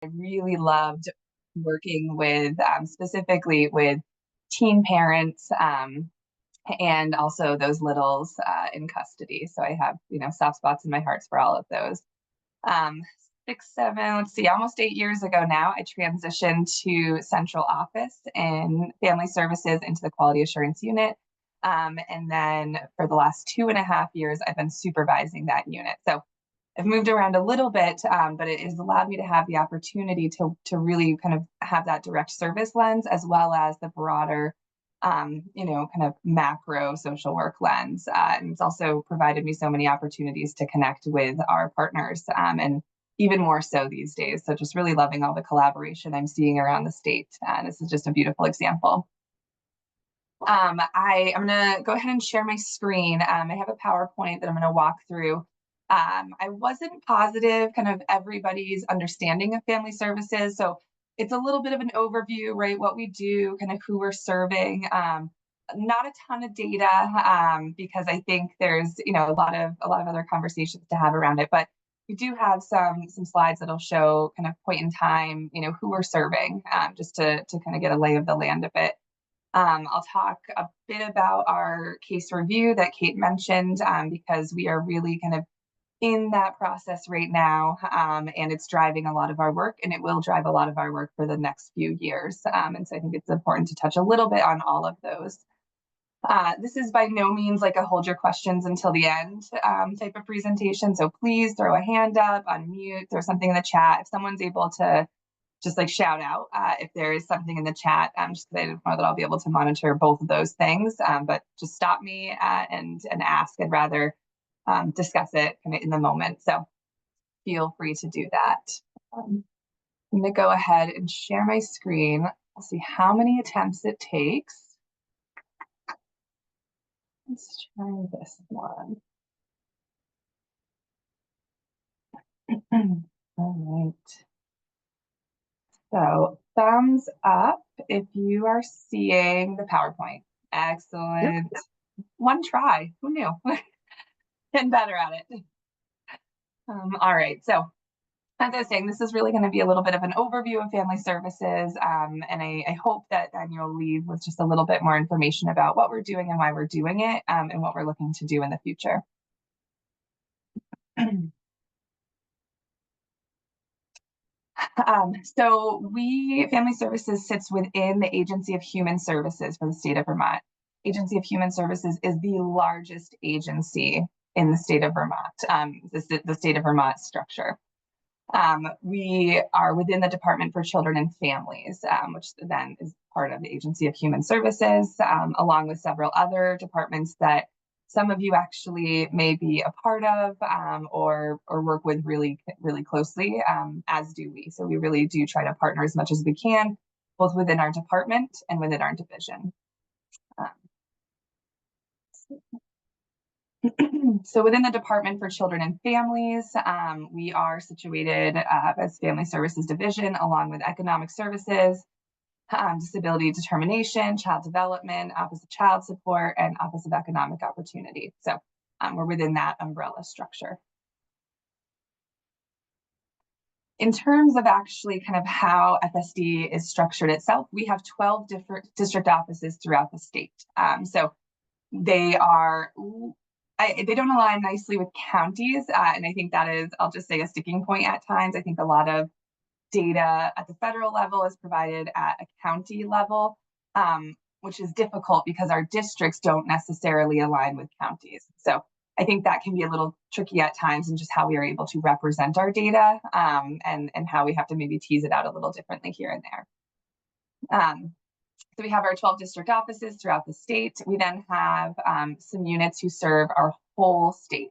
I really loved working with specifically with teen parents and also those littles in custody. So I have, soft spots in my heart for all of those. 6, 7, let's see, almost 8 years ago now, I transitioned to central office in family services into the quality assurance unit. And then for the last 2.5 years, I've been supervising that unit. So I've moved around a little bit, but it has allowed me to have the opportunity to really kind of have that direct service lens, as well as the broader, kind of macro social work lens. And it's also provided me so many opportunities to connect with our partners, and even more so these days. So just really loving all the collaboration I'm seeing around the state. And this is just a beautiful example. I'm going to go ahead and share my screen. I have a PowerPoint that I'm going to walk through. I wasn't positive kind of everybody's understanding of family services. So it's a little bit of an overview, right? What we do, kind of who we're serving. Not a ton of data, because I think there's, a lot of other conversations to have around it. But we do have some slides that'll show kind of point in time, who we're serving, just to kind of get a lay of the land a bit. I'll talk a bit about our case review that Kate mentioned, because we are really kind of in that process right now, and it's driving a lot of our work, and it will drive a lot of our work for the next few years. And so I think it's important to touch a little bit on all of those. This is by no means like a hold your questions until the end type of presentation. So please throw a hand up, unmute, throw something in the chat. If someone's able to just like shout out if there is something in the chat, just because I don't know that I'll be able to monitor both of those things, but just stop me and ask. I'd rather discuss it kind of in the moment. So feel free to do that. I'm going to go ahead and share my screen. I'll see how many attempts it takes. Let's try this one. All right. So thumbs up if you are seeing the PowerPoint. Excellent. Yep. One try. Who knew? Getting better at it. All right. So as I was saying, this is really going to be a little bit of an overview of family services. And I hope that then you'll leave with just a little bit more information about what we're doing and why we're doing it, and what we're looking to do in the future. So Family Services sits within the Agency of Human Services for the state of Vermont. Agency of Human Services is the largest agency in the state of Vermont, the state of Vermont structure. We are within the Department for Children and Families, which then is part of the Agency of Human Services, along with several other departments that some of you actually may be a part of, or work with really, really closely, as do we. So we really do try to partner as much as we can, both within our department and within our division. So within the Department for Children and Families, we are situated as Family Services Division, along with Economic Services, Disability Determination, Child Development, Office of Child Support, and Office of Economic Opportunity. So we're within that umbrella structure. In terms of actually kind of how FSD is structured itself, we have 12 different district offices throughout the state. So they don't align nicely with counties, and I think that is, I'll just say, a sticking point at times. I think a lot of data at the federal level is provided at a county level, which is difficult because our districts don't necessarily align with counties. So I think that can be a little tricky at times in just how we are able to represent our data, and how we have to maybe tease it out a little differently here and there. So we have our 12 district offices throughout the state. We then have some units who serve our whole state,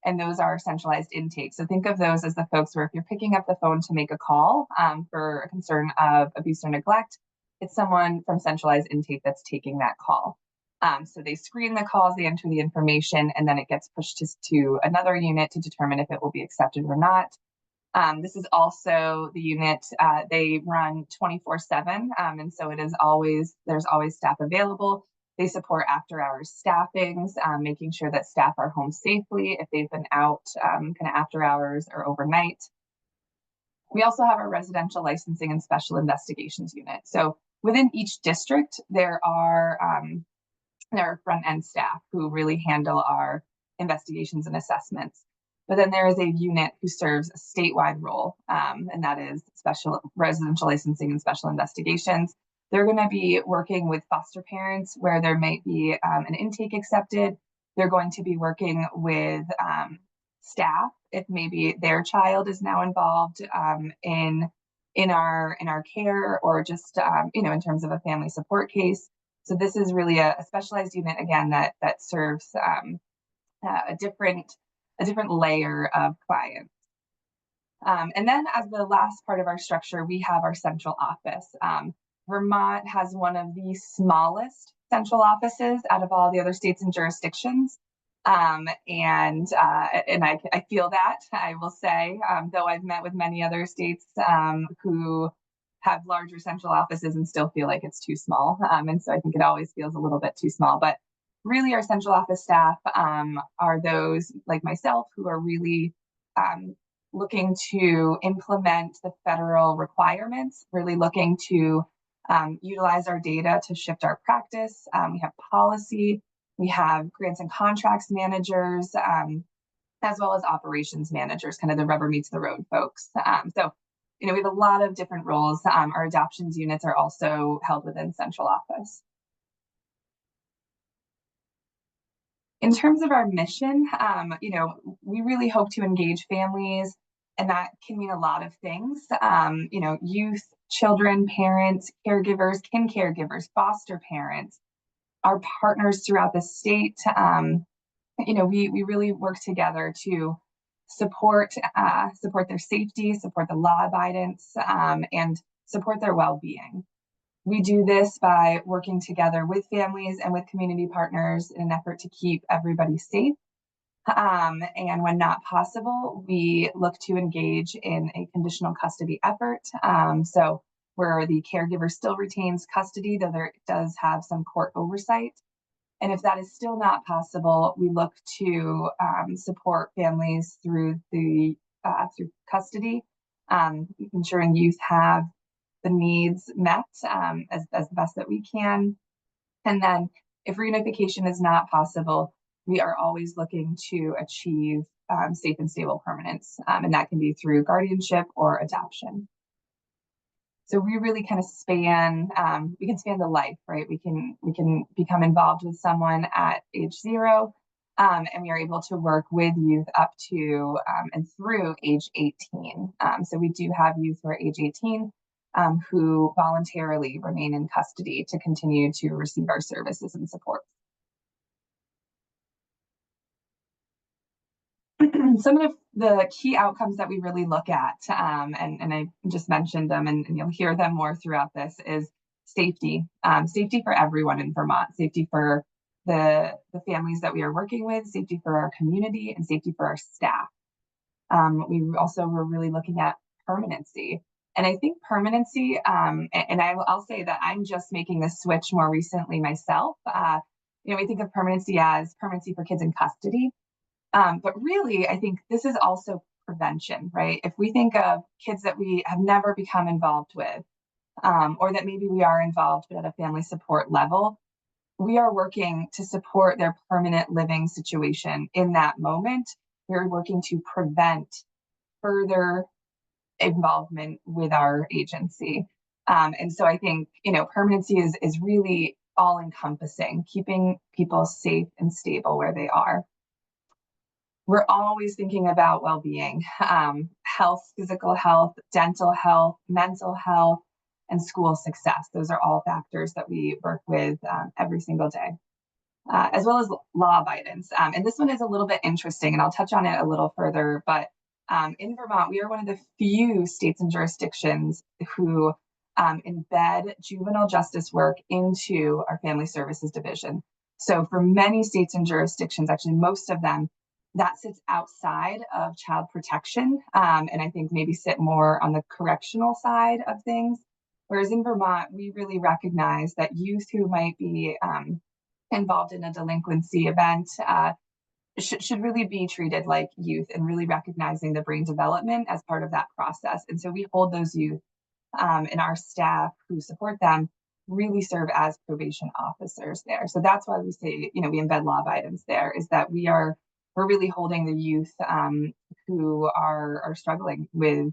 and those are centralized intake. So think of those as the folks where if you're picking up the phone to make a call for a concern of abuse or neglect, it's someone from centralized intake that's taking that call. So they screen the calls, they enter the information, and then it gets pushed to another unit to determine if it will be accepted or not. This is also the unit, they run 24/7, and so there's always staff available. They support after hours staffings, making sure that staff are home safely if they've been out kind of after hours or overnight. We also have our residential licensing and special investigations unit. So within each district, there are front end staff who really handle our investigations and assessments. But then there is a unit who serves a statewide role, and that is special residential licensing and special investigations. They're going to be working with foster parents where there might be an intake accepted. They're going to be working with staff if maybe their child is now involved in our care, or just in terms of a family support case. So this is really a specialized unit, again, that serves a different layer of clients. And then as the last part of our structure, we have our central office. Vermont has one of the smallest central offices out of all the other states and jurisdictions. And I feel that, I will say, though I've met with many other states who have larger central offices and still feel like it's too small. And so I think it always feels a little bit too small. But really, our central office staff are those like myself who are really looking to implement the federal requirements, really looking to utilize our data to shift our practice. We have policy, we have grants and contracts managers, as well as operations managers, kind of the rubber meets the road folks. So we have a lot of different roles. Our adoptions units are also held within central office. In terms of our mission, we really hope to engage families, and that can mean a lot of things. Youth, children, parents, caregivers, kin caregivers, foster parents, our partners throughout the state. We really work together to support their safety, support the law abidance, and support their well-being. We do this by working together with families and with community partners in an effort to keep everybody safe. And when not possible, we look to engage in a conditional custody effort. So where the caregiver still retains custody, though there does have some court oversight. And if that is still not possible, we look to support families through custody, ensuring youth have the needs met as best that we can. And then if reunification is not possible, we are always looking to achieve safe and stable permanence. And that can be through guardianship or adoption. So we really kind of we can span the life, right? We can become involved with someone at age 0, and we are able to work with youth up to and through age 18. So we do have youth who are age 18 who voluntarily remain in custody to continue to receive our services and support. Some of the key outcomes that we really look at, and I just mentioned them, and you'll hear them more throughout this, is safety. Safety for everyone in Vermont, safety for the families that we are working with, safety for our community, and safety for our staff. We're really looking at permanency. And I think permanency, and I'll say that I'm just making this switch more recently myself. We think of permanency as permanency for kids in custody. But really, I think this is also prevention, right? If we think of kids that we have never become involved with, or that maybe we are involved but at a family support level, we are working to support their permanent living situation in that moment. We're working to prevent further involvement with our agency. And so I think, permanency is really all encompassing, keeping people safe and stable where they are. We're always thinking about well-being, health, physical health, dental health, mental health, and school success. Those are all factors that we work with every single day, as well as law abidance. And this one is a little bit interesting, and I'll touch on it a little further. But in Vermont, we are one of the few states and jurisdictions who embed juvenile justice work into our family services division. So for many states and jurisdictions, actually most of them, that sits outside of child protection, and I think maybe sit more on the correctional side of things. Whereas in Vermont, we really recognize that youth who might be involved in a delinquency event should really be treated like youth, and really recognizing the brain development as part of that process. And so we hold those youth, and our staff who support them really serve as probation officers there. So that's why we say, we embed law items there, is that we're really holding the youth, who are struggling with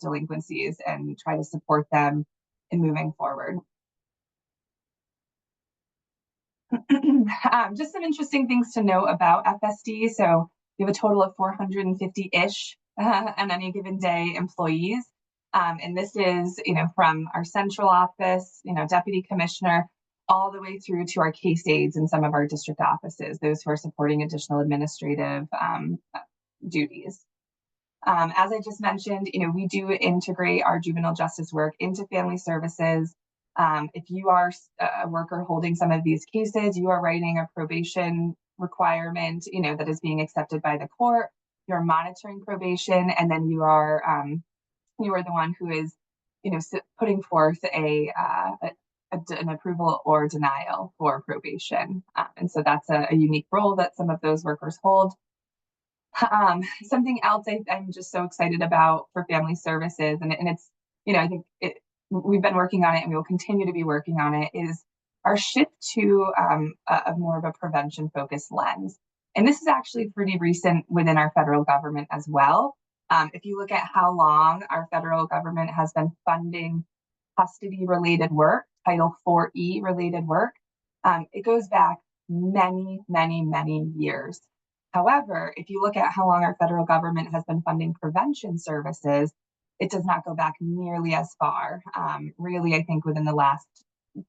delinquencies, and try to support them in moving forward. Just some interesting things to know about FSD. So we have a total of 450-ish on any given day employees. And this is, from our central office, deputy commissioner, all the way through to our case aides in some of our district offices, those who are supporting additional administrative duties. As I just mentioned, we do integrate our juvenile justice work into family services. If you are a worker holding some of these cases, you are writing a probation requirement, that is being accepted by the court. You're monitoring probation, and then you are the one who is, putting forth an approval or denial for probation. And so that's a unique role that some of those workers hold. Something else I'm just so excited about for family services, and it's, I think we've been working on it, and we will continue to be working on it, is our shift to a more of a prevention focused lens. And this is actually pretty recent within our federal government as well. If you look at how long our federal government has been funding custody related work, Title 4E related work, it goes back many, many, many years. However, if you look at how long our federal government has been funding prevention services, it does not go back nearly as far. Really, I think within the last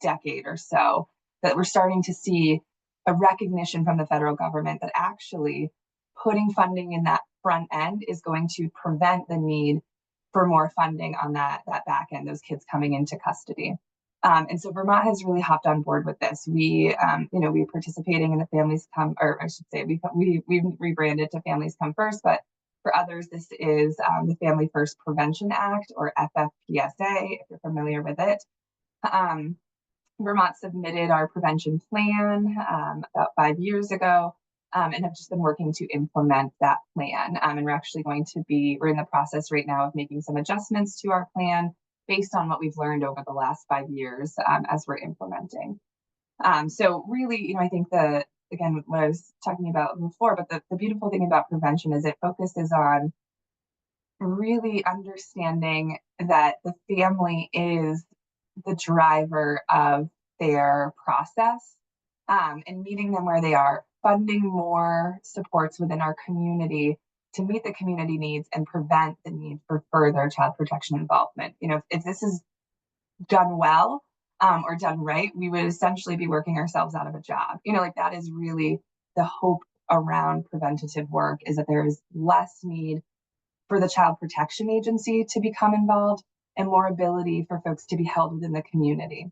decade or so, that we're starting to see a recognition from the federal government that actually putting funding in that front end is going to prevent the need for more funding on that back end, those kids coming into custody. And so Vermont has really hopped on board with this. We're participating in the Families Come, or I should say, we rebranded to Families Come First, but for others, this is the Family First Prevention Act, or FFPSA, if you're familiar with it. Vermont submitted our prevention plan about 5 years ago, and have just been working to implement that plan. And we're in the process right now of making some adjustments to our plan based on what we've learned over the last 5 years as we're implementing. So really, I think again, what I was talking about before, but the beautiful thing about prevention is it focuses on really understanding that the family is the driver of their process, and meeting them where they are, funding more supports within our community to meet the community needs and prevent the need for further child protection involvement. If this is done well, or done right, we would essentially be working ourselves out of a job. That is really the hope around preventative work, is that there is less need for the child protection agency to become involved, and more ability for folks to be held within the community.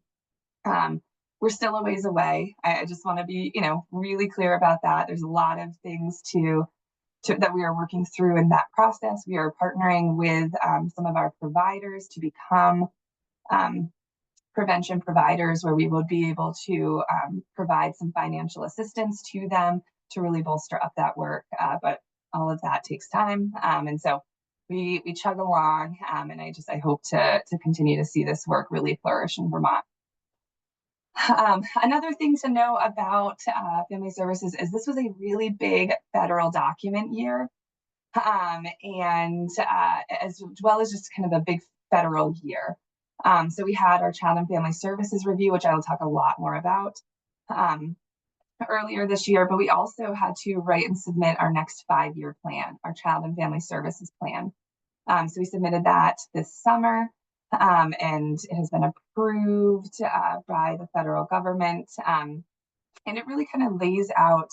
We're still a ways away. I just want to be, really clear about that. There's a lot of things that we are working through in that process. We are partnering with some of our providers to become prevention providers, where we will be able to provide some financial assistance to them to really bolster up that work. But all of that takes time. And so we chug along, and I hope to continue to see this work really flourish in Vermont. Another thing to know about family services is this was a really big federal document year, and as well as just kind of a big federal year. So we had our Child and Family Services Review, which I will talk a lot more about earlier this year, but we also had to write and submit our next 5-year plan, our Child and Family Services Plan. So we submitted that this summer, and it has been approved by the federal government. And it really kind of lays out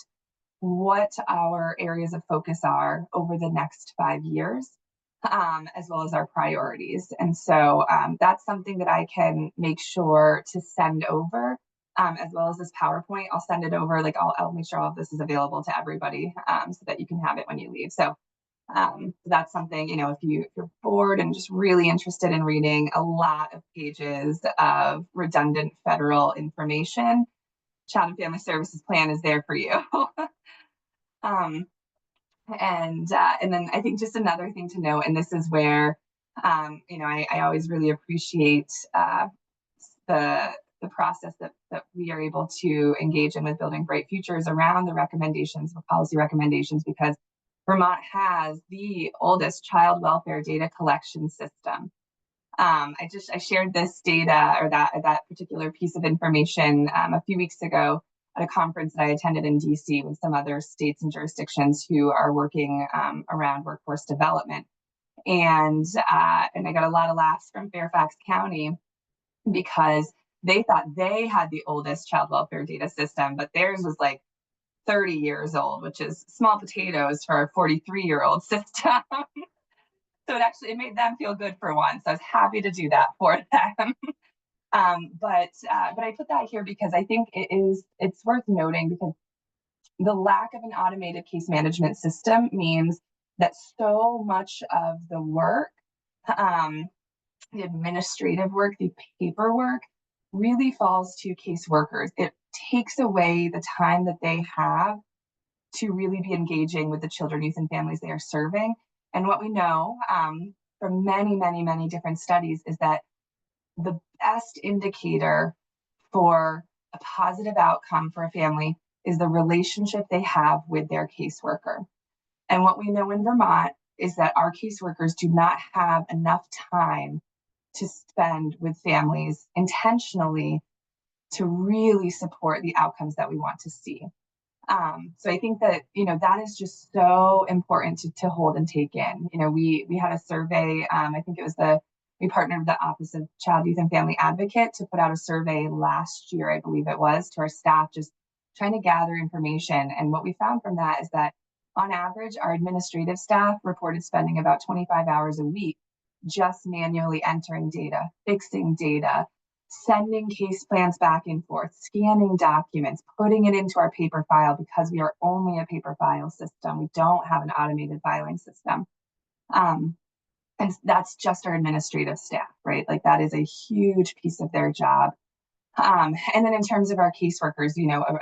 what our areas of focus are over the next 5 years, as well as our priorities. And so that's something that I can make sure to send over, as well as this PowerPoint. I'll send it over, I'll make sure all of this is available to everybody, so that you can have it when you leave. So that's something, if you're bored and just really interested in reading a lot of pages of redundant federal information, Child and Family Services Plan is there for you. And then I think just another thing to note, and this is where I always really appreciate the process that we are able to engage in with building bright futures around the recommendations, the policy recommendations, because Vermont has the oldest child welfare data collection system. I shared this data, or that particular piece of information, a few weeks ago at a conference that I attended in DC with some other states and jurisdictions who are working around workforce development. And I got a lot of laughs from Fairfax County because they thought they had the oldest child welfare data system, but theirs was like 30 years old, which is small potatoes for a 43-year-old system. So it made them feel good for once. I was happy to do that for them. But I put that here because I think it's worth noting, because the lack of an automated case management system means that so much of the work, the administrative work, the paperwork, really falls to caseworkers. It takes away the time that they have to really be engaging with the children, youth, and families they are serving. And what we know from many, many, many different studies is that the best indicator for a positive outcome for a family is the relationship they have with their caseworker. And what we know in Vermont is that our caseworkers do not have enough time to spend with families intentionally to really support the outcomes that we want to see. So I think that, that is just so important to hold and take in. We had a survey, I think it was we partnered with the Office of Child, Youth, and Family Advocate to put out a survey last year, I believe it was, to our staff, just trying to gather information. And what we found from that is that on average, our administrative staff reported spending about 25 hours a week just manually entering data, fixing data, sending case plans back and forth, scanning documents, putting it into our paper file, because we are only a paper file system. We don't have an automated filing system. And that's just our administrative staff, right? Like, that is a huge piece of their job. And then in terms of our caseworkers,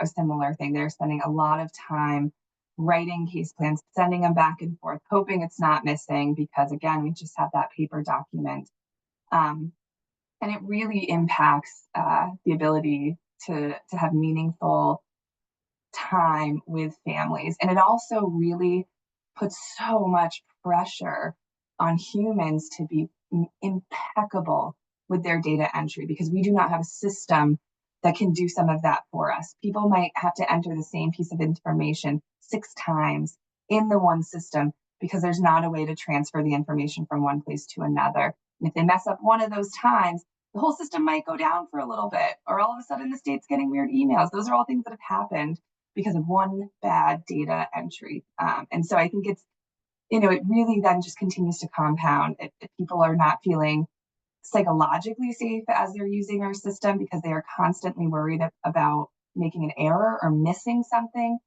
a similar thing. They're spending a lot of time writing case plans, sending them back and forth, hoping it's not missing, because again, we just have that paper document. And it really impacts the ability to have meaningful time with families. And it also really puts so much pressure on humans to be impeccable with their data entry, because we do not have a system that can do some of that for us. People might have to enter the same piece of information 6 times in the one system because there's not a way to transfer the information from one place to another. And if they mess up one of those times, the whole system might go down for a little bit, or all of a sudden the state's getting weird emails. Those are all things that have happened because of one bad data entry. And so I think it's, it really then just continues to compound if people are not feeling psychologically safe as they're using our system, because they are constantly worried about making an error or missing something.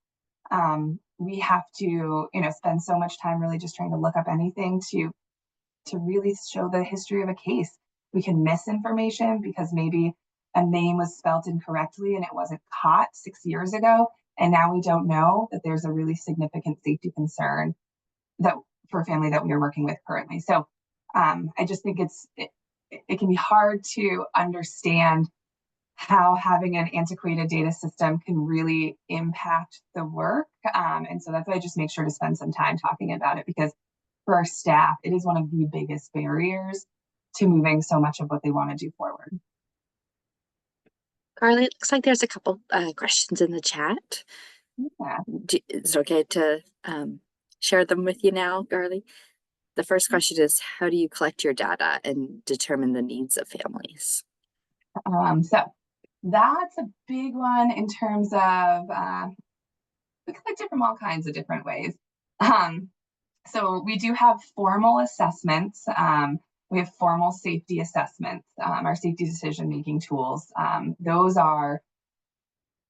We have to, spend so much time really just trying to look up anything to really show the history of a case. We can miss information because maybe a name was spelled incorrectly and it wasn't caught 6 years ago, and now we don't know that there's a really significant safety concern that for a family that we are working with currently. So I just think it can be hard to understand how having an antiquated data system can really impact the work. And so that's why I just make sure to spend some time talking about it, because for our staff, it is one of the biggest barriers to moving so much of what they want to do forward. Carlie, it looks like there's a couple questions in the chat. Yeah. Is it okay to share them with you now, Carlie? The first question is, how do you collect your data and determine the needs of families? So that's a big one in terms of, we collect it from all kinds of different ways. So we do have formal assessments. We have formal safety assessments, our safety decision-making tools. Those are,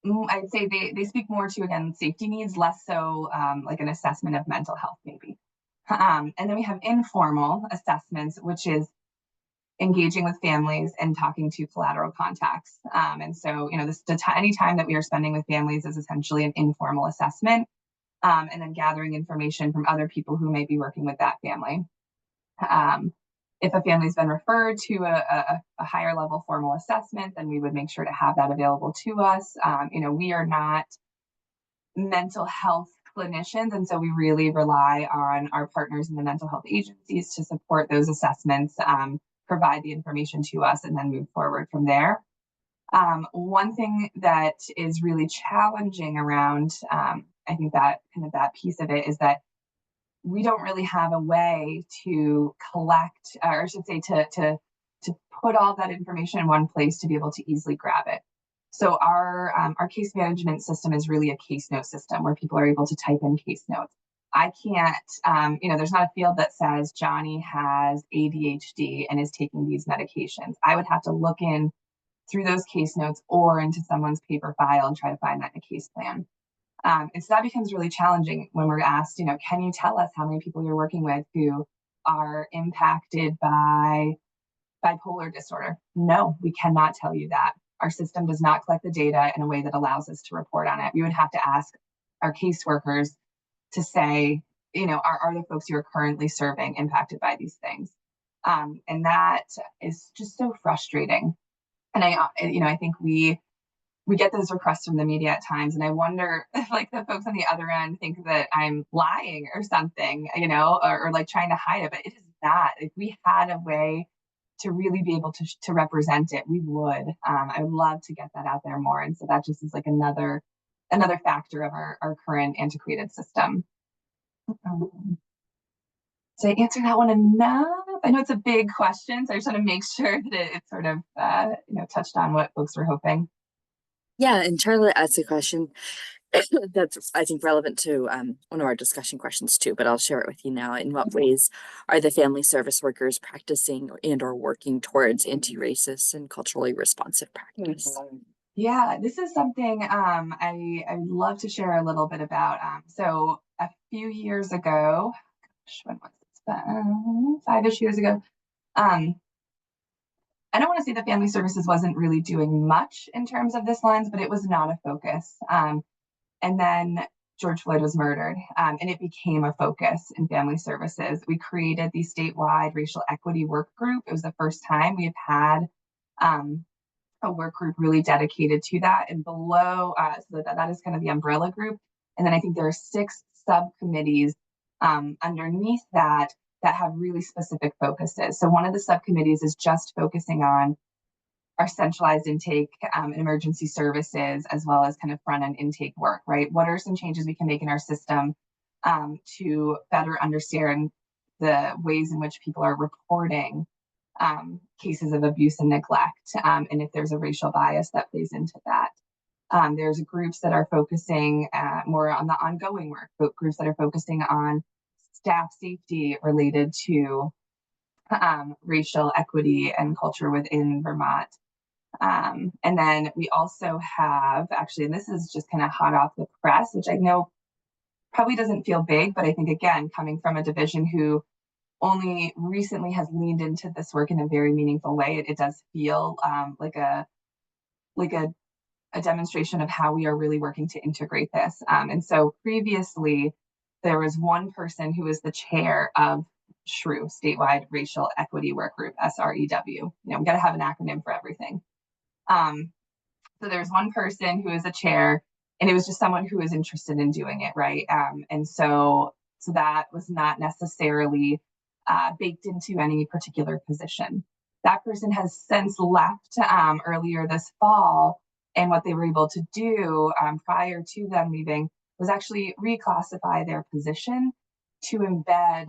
I'd say they speak more to, again, safety needs, less so like an assessment of mental health, maybe. And then we have informal assessments, which is engaging with families and talking to collateral contacts. And so, any time that we are spending with families is essentially an informal assessment. and then gathering information from other people who may be working with that family. If a family's been referred to a higher level formal assessment, then we would make sure to have that available to us. We are not mental health clinicians, and so we really rely on our partners in the mental health agencies to support those assessments, provide the information to us, and then move forward from there. One thing that is really challenging around, I think that kind of that piece of it is that we don't really have a way to collect, or I should say, to put all that information in one place to be able to easily grab it. So our case management system is really a case note system where people are able to type in case notes. I can't, there's not a field that says Johnny has ADHD and is taking these medications. I would have to look in through those case notes or into someone's paper file and try to find that in a case plan. And so that becomes really challenging when we're asked, can you tell us how many people you're working with who are impacted by bipolar disorder? No, we cannot tell you that. Our system does not collect the data in a way that allows us to report on it. We would have to ask our caseworkers to say, are the folks you are currently serving impacted by these things? And that is just so frustrating. And I think we get those requests from the media at times, and I wonder if the folks on the other end think that I'm lying or something, or like trying to hide it, but it is not. If we had a way to really be able to represent it, we would. I would love to get that out there more, and so that just is like another factor of our current antiquated system. Did I answer that one enough? I know it's a big question, so I just want to make sure that it sort of touched on what folks were hoping. Yeah, and Charlotte asked a question that's, I think, relevant to one of our discussion questions too, but I'll share it with you now. In what ways are the family service workers practicing and or working towards anti-racist and culturally responsive practice? Yeah, this is something I'd love to share a little bit about. So a few years ago, when was this? 5-ish years ago. I don't want to say that family services wasn't really doing much in terms of this lens, but it was not a focus. And then George Floyd was murdered, and it became a focus in family services. We created the statewide racial equity work group. It was the first time we have had a work group really dedicated to that. And below, so that is kind of the umbrella group. And then I think there are 6 subcommittees underneath that have really specific focuses. So one of the subcommittees is just focusing on our centralized intake and emergency services, as well as kind of front end intake work, right? What are some changes we can make in our system to better understand the ways in which people are reporting cases of abuse and neglect, and if there's a racial bias that plays into that. There's groups that are focusing more on the ongoing work, groups that are focusing on staff safety related to racial equity and culture within Vermont. And then we also have, actually, and this is just kind of hot off the press, which I know probably doesn't feel big, but I think, again, coming from a division who only recently has leaned into this work in a very meaningful way, it does feel like a demonstration of how we are really working to integrate this. And so previously, there was one person who was the chair of SREW, Statewide Racial Equity Work Group, SREW. We got to have an acronym for everything. So there's one person who is a chair, and it was just someone who was interested in doing it, right? And so that was not necessarily baked into any particular position. That person has since left earlier this fall, and what they were able to do prior to them leaving was actually reclassify their position to embed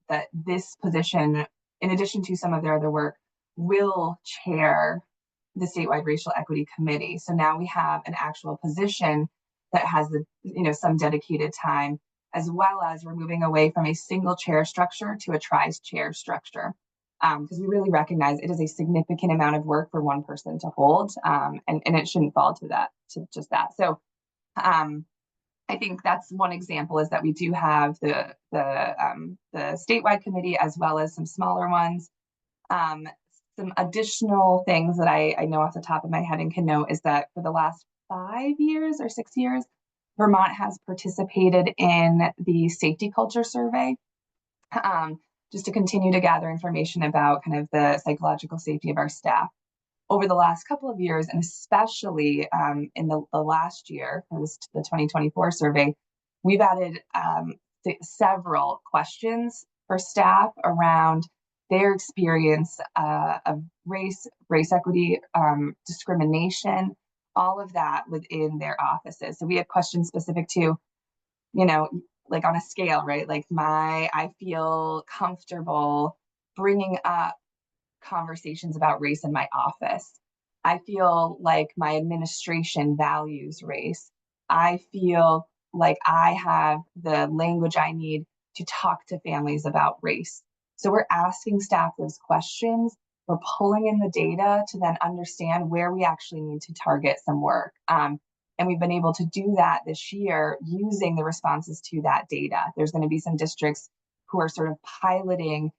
that this position, in addition to some of their other work, will chair the statewide racial equity committee. So now we have an actual position that has some dedicated time, as well as we're moving away from a single chair structure to a tri-chair structure, because we really recognize it is a significant amount of work for one person to hold, and it shouldn't fall to just that. So I think that's one example, is that we do have the statewide committee as well as some smaller ones. Some additional things that I know off the top of my head and can note is that for the last 5 years or 6 years, Vermont has participated in the safety culture survey, um, just to continue to gather information about kind of the psychological safety of our staff. Over the last couple of years, and especially in the last year, the 2024 survey, we've added several questions for staff around their experience of race equity, discrimination, all of that within their offices. So we have questions specific to, you know, like on a scale, right? Like I feel comfortable bringing up conversations about race in my office. I feel like my administration values race. I feel like I have the language I need to talk to families about race. So we're asking staff those questions. We're pulling in the data to then understand where we actually need to target some work. And we've been able to do that this year using the responses to that data. There's going to be some districts who are sort of piloting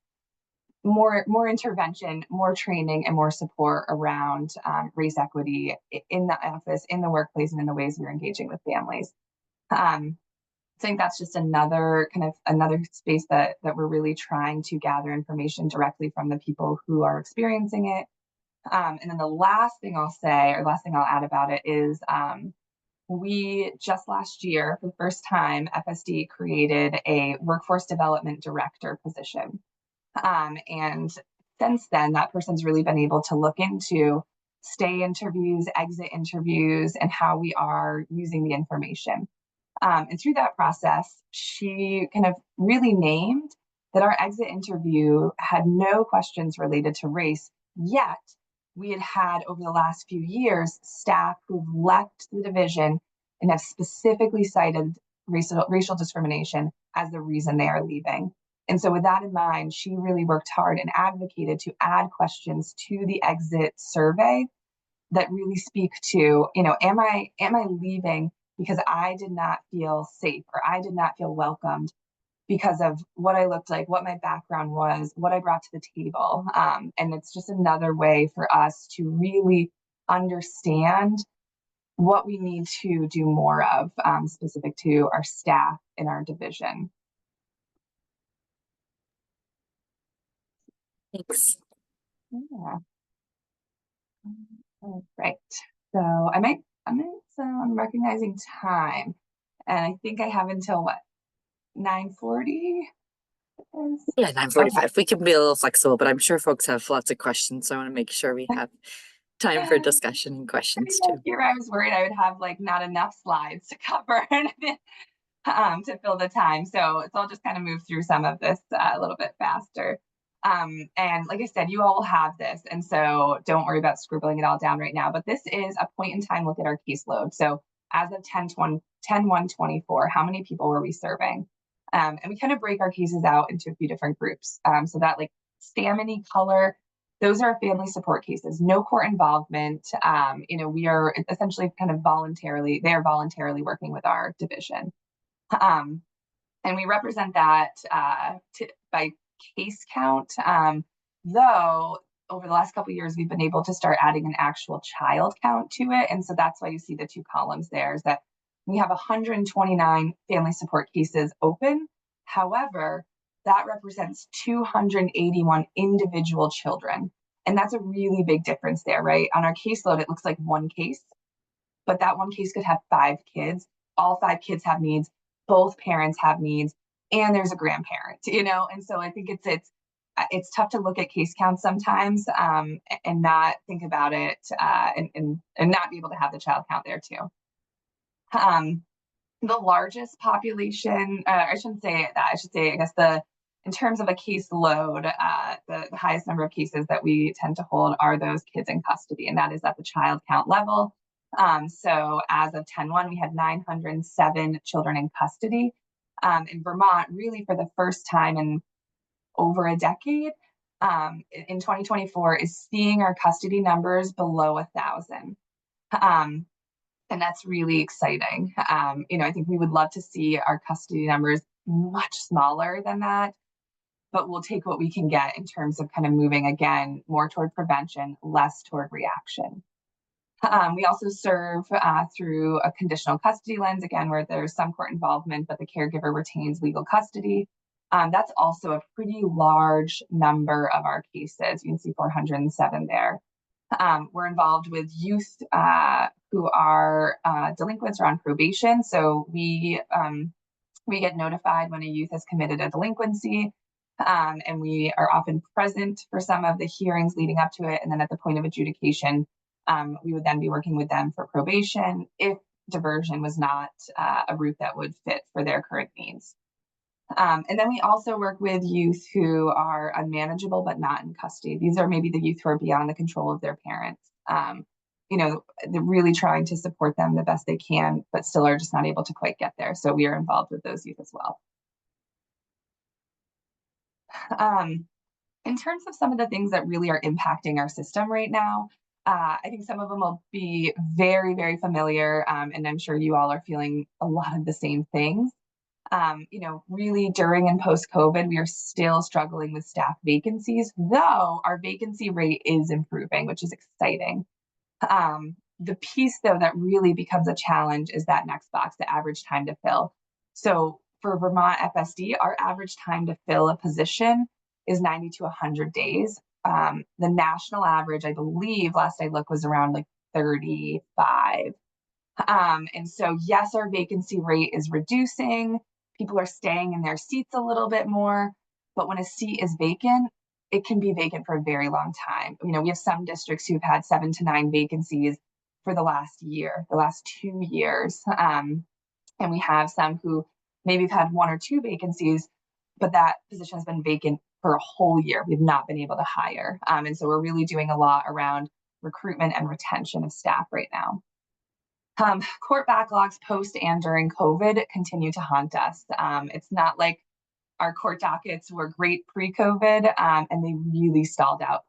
more intervention, more training, and more support around race equity in the office, in the workplace, and in the ways we're engaging with families. I think that's just another space that we're really trying to gather information directly from the people who are experiencing it. And then the last thing I'll say, or last thing I'll add about it is we just last year, for the first time, FSD created a workforce development director position. And since then, that person's really been able to look into stay interviews, exit interviews, and how we are using the information. And through that process, she kind of really named that our exit interview had no questions related to race, yet we had over the last few years staff who've left the division and have specifically cited racial discrimination as the reason they are leaving. And so with that in mind, she really worked hard and advocated to add questions to the exit survey that really speak to, am I leaving because I did not feel safe or I did not feel welcomed because of what I looked like, what my background was, what I brought to the table. And it's just another way for us to really understand what we need to do more of specific to our staff in our division. Thanks. Yeah. Right. So I'm recognizing time, and I think I have until what, 9:40? Yeah, 9:45. Okay. We can be a little flexible, but I'm sure folks have lots of questions, so I want to make sure we have time for discussion and questions too. Here I was worried I would have like not enough slides to cover to fill the time. So I'll just kind of move through some of this a little bit faster. And like I said, you all will have this, and so don't worry about scribbling it all down right now, but this is a point in time look at our caseload. So as of 10/1/24, how many people were we serving? And we kind of break our cases out into a few different groups. So that like salmon-y color, those are family support cases, no court involvement. We are essentially kind of they are voluntarily working with our division. And we represent that by case count, though over the last couple of years, we've been able to start adding an actual child count to it. And so that's why you see the two columns there, is that we have 129 family support cases open. However, that represents 281 individual children. And that's a really big difference there, right? On our caseload, it looks like one case, but that one case could have 5 kids. All 5 kids have needs. Both parents have needs, and there's a grandparent, and so I think it's tough to look at case counts sometimes and not think about it and not be able to have the child count there too. The largest population, I shouldn't say that, I should say, I guess in terms of a caseload, the highest number of cases that we tend to hold are those kids in custody, and that is at the child count level. So as of 10/1, we had 907 children in custody. In Vermont, really for the first time in over a decade, in 2024, is seeing our custody numbers below 1,000. And that's really exciting. I think we would love to see our custody numbers much smaller than that, but we'll take what we can get in terms of kind of moving again more toward prevention, less toward reaction. We also serve through a conditional custody lens, again, where there's some court involvement, but the caregiver retains legal custody. That's also a pretty large number of our cases. You can see 407 there. We're involved with youth who are delinquents or on probation. So we get notified when a youth has committed a delinquency, and we are often present for some of the hearings leading up to it. And then at the point of adjudication, we would then be working with them for probation if diversion was not a route that would fit for their current needs. And then we also work with youth who are unmanageable but not in custody. These are maybe the youth who are beyond the control of their parents. They're really trying to support them the best they can, but still are just not able to quite get there. So we are involved with those youth as well. In terms of some of the things that really are impacting our system right now, I think some of them will be very, very familiar, and I'm sure you all are feeling a lot of the same things. Really during and post-COVID, we are still struggling with staff vacancies, though our vacancy rate is improving, which is exciting. The piece, though, that really becomes a challenge is that next box, the average time to fill. So for Vermont FSD, our average time to fill a position is 90 to 100 days. The national average, I believe, last I looked, was around like 35. And so, yes, our vacancy rate is reducing. People are staying in their seats a little bit more. But when a seat is vacant, it can be vacant for a very long time. We have some districts who've had 7 to 9 vacancies for the last year, the last 2 years. And we have some who maybe have had 1 or 2 vacancies, but that position has been vacant for a whole year. We've not been able to hire. And so we're really doing a lot around recruitment and retention of staff right now. Court backlogs post and during COVID continue to haunt us. It's not like our court dockets were great pre-COVID, and they really stalled out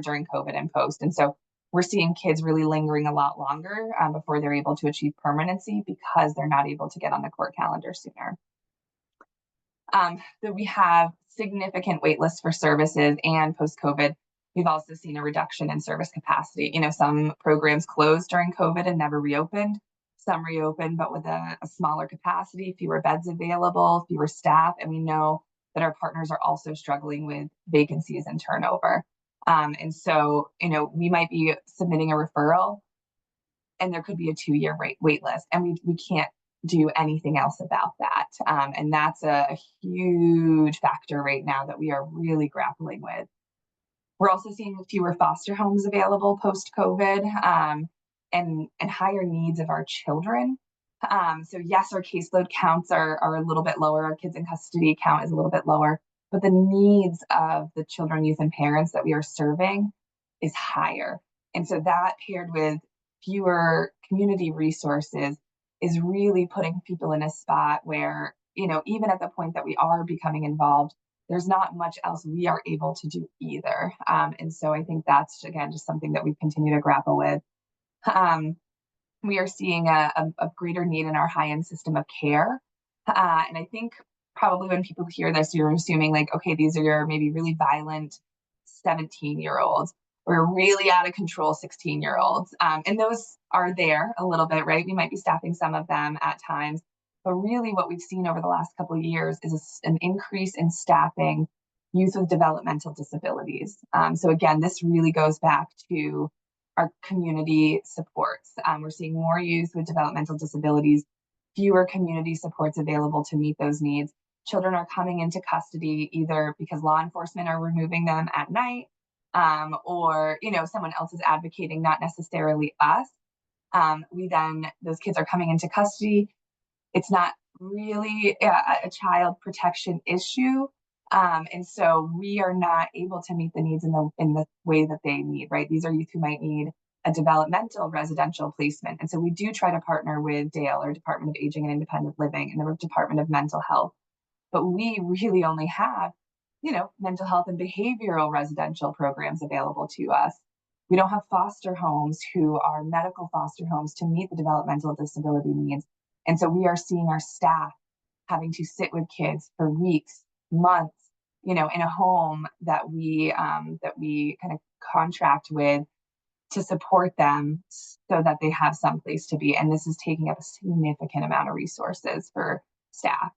during COVID and post. And so we're seeing kids really lingering a lot longer before they're able to achieve permanency because they're not able to get on the court calendar sooner. So we have significant wait lists for services, and post-COVID, we've also seen a reduction in service capacity. Some programs closed during COVID and never reopened. Some reopened, but with a smaller capacity, fewer beds available, fewer staff. And we know that our partners are also struggling with vacancies and turnover. And so, we might be submitting a referral and there could be a 2-year wait list, and we can't do anything else about that. And that's a huge factor right now that we are really grappling with. We're also seeing fewer foster homes available post-COVID, and higher needs of our children. So yes, our caseload counts are a little bit lower. Our kids in custody count is a little bit lower, but the needs of the children, youth, and parents that we are serving is higher. And so that, paired with fewer community resources, is really putting people in a spot where, even at the point that we are becoming involved, there's not much else we are able to do either. And so I think that's, again, just something that we continue to grapple with. We are seeing a greater need in our high-end system of care. And I think probably when people hear this, you're assuming like, okay, these are your maybe really violent 17-year-olds or really out of control 16-year-olds. And those are there a little bit, right? We might be staffing some of them at times. But really what we've seen over the last couple of years is an increase in staffing youth with developmental disabilities. So again, this really goes back to our community supports. We're seeing more youth with developmental disabilities, fewer community supports available to meet those needs. Children are coming into custody either because law enforcement are removing them at night, or someone else is advocating, not necessarily us. Those kids are coming into custody. It's not really a child protection issue. And so we are not able to meet the needs in the way that they need, right? These are youth who might need a developmental residential placement. And so we do try to partner with DAIL, or Department of Aging and Independent Living, and the Department of Mental Health. But we really only have, mental health and behavioral residential programs available to us. We don't have foster homes who are medical foster homes to meet the developmental disability needs. And so we are seeing our staff having to sit with kids for weeks, months, in a home that we kind of contract with to support them so that they have some place to be. And this is taking up a significant amount of resources for staff.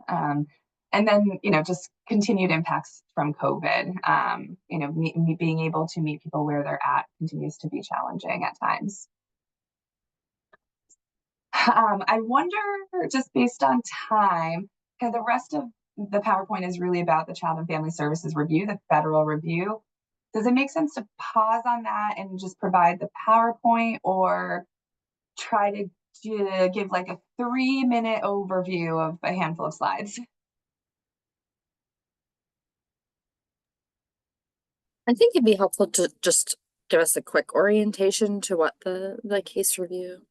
And then, just continued impacts from COVID. Me being able to meet people where they're at continues to be challenging at times. I wonder, just based on time, because the rest of the PowerPoint is really about the Child and Family Services Review, the federal review. Does it make sense to pause on that and just provide the PowerPoint, or try to give like a 3-minute overview of a handful of slides? I think it'd be helpful to just give us a quick orientation to what the case review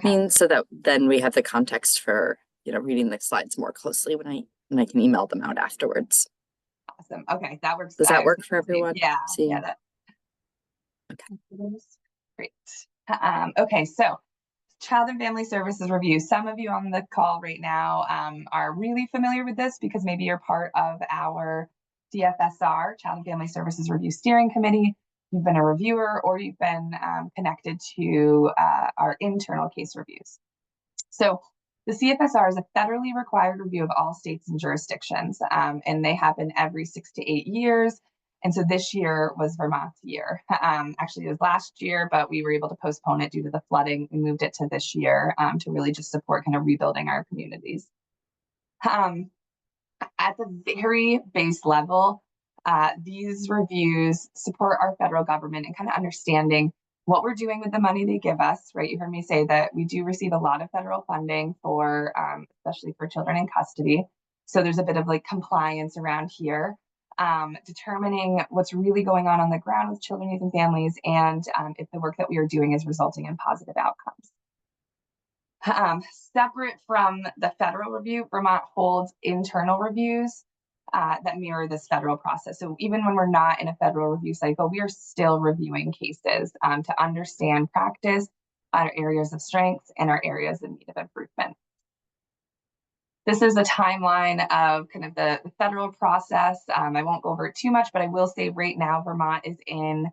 means, so that then we have the context for, reading the slides more closely when I can email them out afterwards. Awesome. Okay, that works. Does that work for everyone? Yeah. That. Okay. Great. Okay, so Child and Family Services Review. Some of you on the call right now are really familiar with this because maybe you're part of our CFSR, Child and Family Services Review Steering Committee. You've been a reviewer, or you've been connected to our internal case reviews. So the CFSR is a federally required review of all states and jurisdictions, and they happen every 6 to 8 years. And so this year was Vermont's year. Actually, it was last year, but we were able to postpone it due to the flooding. We moved it to this year to really just support kind of rebuilding our communities. At the very base level, these reviews support our federal government and kind of understanding what we're doing with the money they give us, right? You heard me say that we do receive a lot of federal funding for, especially for children in custody. So there's a bit of like compliance around here, determining what's really going on the ground with children, youth, and families, and if the work that we are doing is resulting in positive outcomes. Separate from the federal review, Vermont holds internal reviews that mirror this federal process. So even when we're not in a federal review cycle, we are still reviewing cases to understand practice, our areas of strength, and our areas in need of improvement. This is a timeline of kind of the federal process. I won't go over it too much, but I will say right now Vermont is in,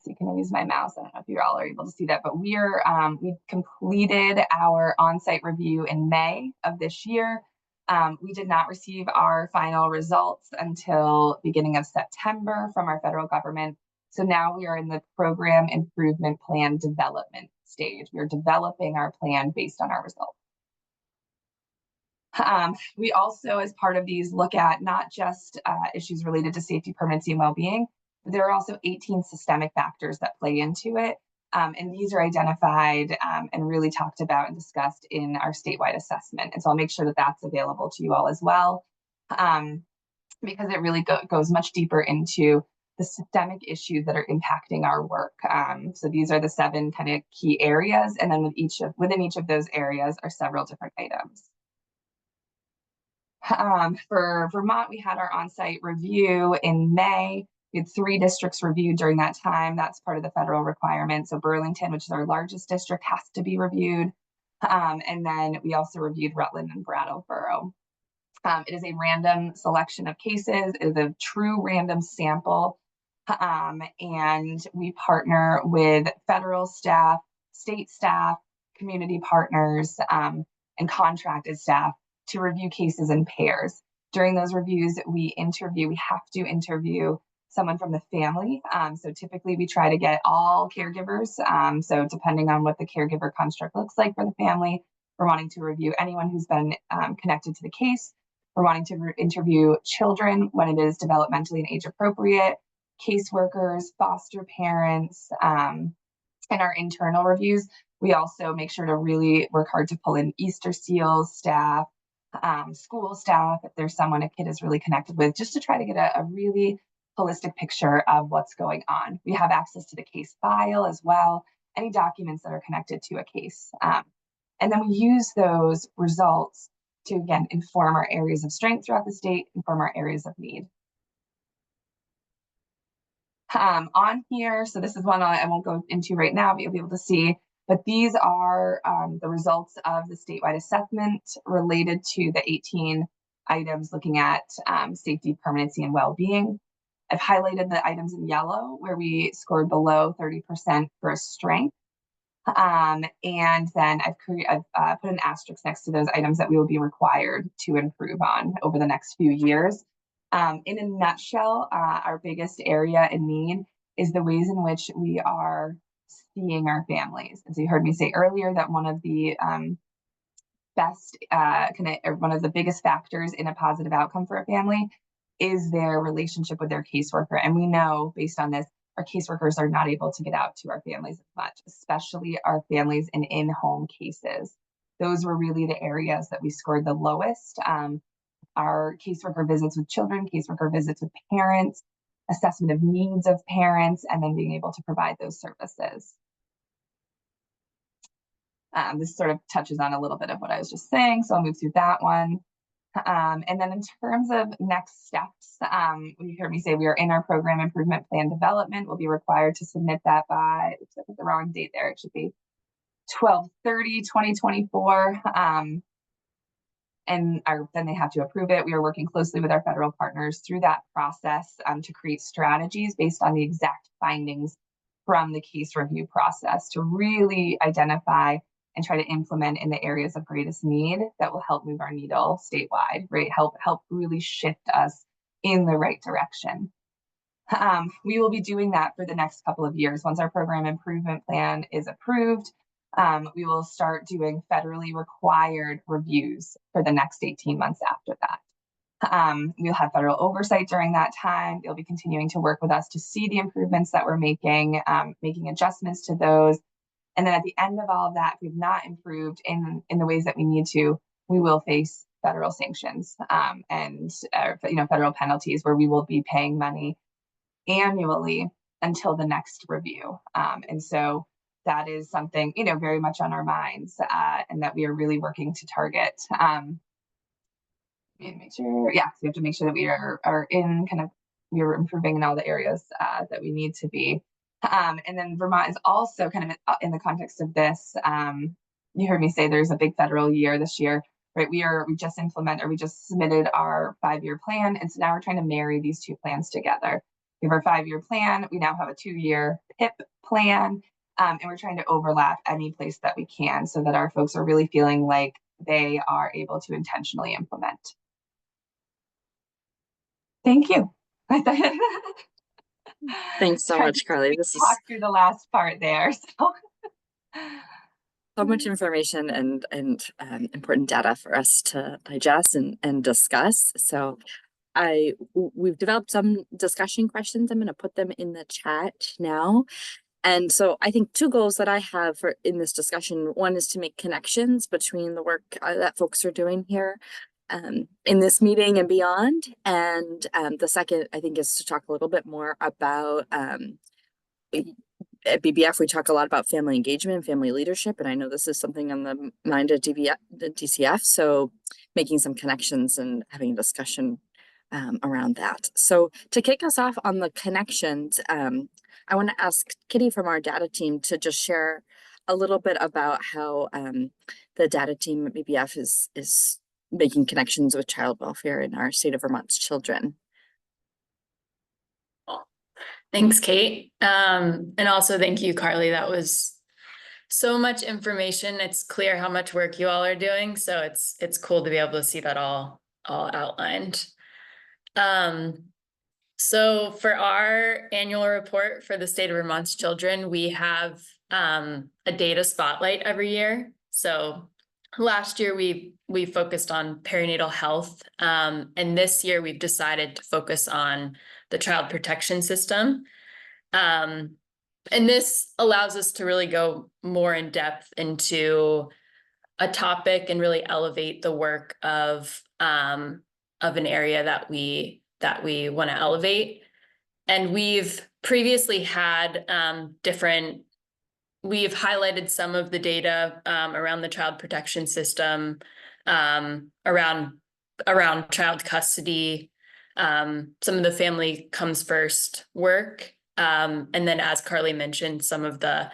so can I use my mouse? I don't know if you all are able to see that, but we completed our on-site review in May of this year. We did not receive our final results until beginning of September from our federal government. So now we are in the program improvement plan development stage. We are developing our plan based on our results. We also, as part of these, look at not just issues related to safety, permanency, and well-being, but there are also 18 systemic factors that play into it. And these are identified and really talked about and discussed in our statewide assessment. And so I'll make sure that that's available to you all as well, because it really goes much deeper into the systemic issues that are impacting our work. So these are the 7 kind of key areas. And then within each of those areas are several different items. For Vermont, we had our on-site review in May. We had 3 districts reviewed during that time. That's part of the federal requirement. So Burlington, which is our largest district, has to be reviewed. And then we also reviewed Rutland and Brattleboro. It is a random selection of cases. It is a true random sample. And we partner with federal staff, state staff, community partners, and contracted staff to review cases in pairs. During those reviews, we have to interview someone from the family. So typically we try to get all caregivers. So depending on what the caregiver construct looks like for the family, we're wanting to review anyone who's been connected to the case. We're wanting to interview children when it is developmentally and age appropriate, caseworkers, foster parents, and our internal reviews. We also make sure to really work hard to pull in Easter Seals staff, school staff, if there's someone a kid is really connected with, just to try to get a really holistic picture of what's going on. We have access to the case file as well, any documents that are connected to a case. And then we use those results to, again, inform our areas of strength throughout the state, inform our areas of need. On here, so this is one I won't go into right now, but you'll be able to see, but these are the results of the statewide assessment related to the 18 items looking at safety, permanency, and well-being. I've highlighted the items in yellow where we scored below 30% for a strength. And then I've put an asterisk next to those items that we will be required to improve on over the next few years. In a nutshell, our biggest area in need is the ways in which we are seeing our families. As you heard me say earlier, that one of the one of the biggest factors in a positive outcome for a family is their relationship with their caseworker. And we know based on this, our caseworkers are not able to get out to our families as much, especially our families in in-home cases. Those were really the areas that we scored the lowest. Our caseworker visits with children, caseworker visits with parents, assessment of needs of parents, and then being able to provide those services. This sort of touches on a little bit of what I was just saying, so I'll move through that one. And then in terms of next steps, you heard me say we are in our program improvement plan development. We'll be required to submit that by, oops, I put the wrong date there. It should be 12/30/2024. And then they have to approve it. We are working closely with our federal partners through that process to create strategies based on the exact findings from the case review process to really identify and try to implement in the areas of greatest need that will help move our needle statewide, right? Help really shift us in the right direction. We will be doing that for the next couple of years. Once our program improvement plan is approved, we will start doing federally required reviews for the next 18 months after that. We'll have federal oversight during that time. They'll be continuing to work with us to see the improvements that we're making adjustments to those. And then at the end of all of that, if we've not improved in the ways that we need to, we will face federal sanctions and federal penalties where we will be paying money annually until the next review. And so that is something, very much on our minds and that we are really working to target. Make sure, so we have to make sure that we are in we are improving in all the areas that we need to be. And then Vermont is also kind of in the context of this. You heard me say there's a big federal year this year, right? We just submitted our 5-year plan. And so now we're trying to marry these two plans together. We have our 5-year plan. We now have a 2-year PIP plan. And we're trying to overlap any place that we can so that our folks are really feeling like they are able to intentionally implement. Much, Thanks so much, Carlie. This is talk through the last part there. So much information and important data for us to digest and discuss. So we've developed some discussion questions. I'm going to put them in the chat now. And so I think 2 goals that I have in this discussion, one is to make connections between the work that folks are doing here in this meeting and beyond. And the second, I think, is to talk a little bit more about at BBF, we talk a lot about family engagement and family leadership. And I know this is something on the mind of the DCF. So making some connections and having a discussion around that. So to kick us off on the connections, I want to ask Kitty from our data team to just share a little bit about how the data team at BBF is making connections with child welfare in our state of Vermont's children. Thanks, Kate. And also thank you, Carlie. That was so much information. It's clear how much work you all are doing. So it's cool to be able to see that all outlined. So for our annual report for the state of Vermont's children, we have a data spotlight every year. So last year we focused on perinatal health, and this year we've decided to focus on the child protection system. And this allows us to really go more in depth into a topic and really elevate the work of an area that we want to elevate. And we've previously had we've highlighted some of the data around the child protection system, around child custody, some of the family comes first work. And then, as Carlie mentioned, some of the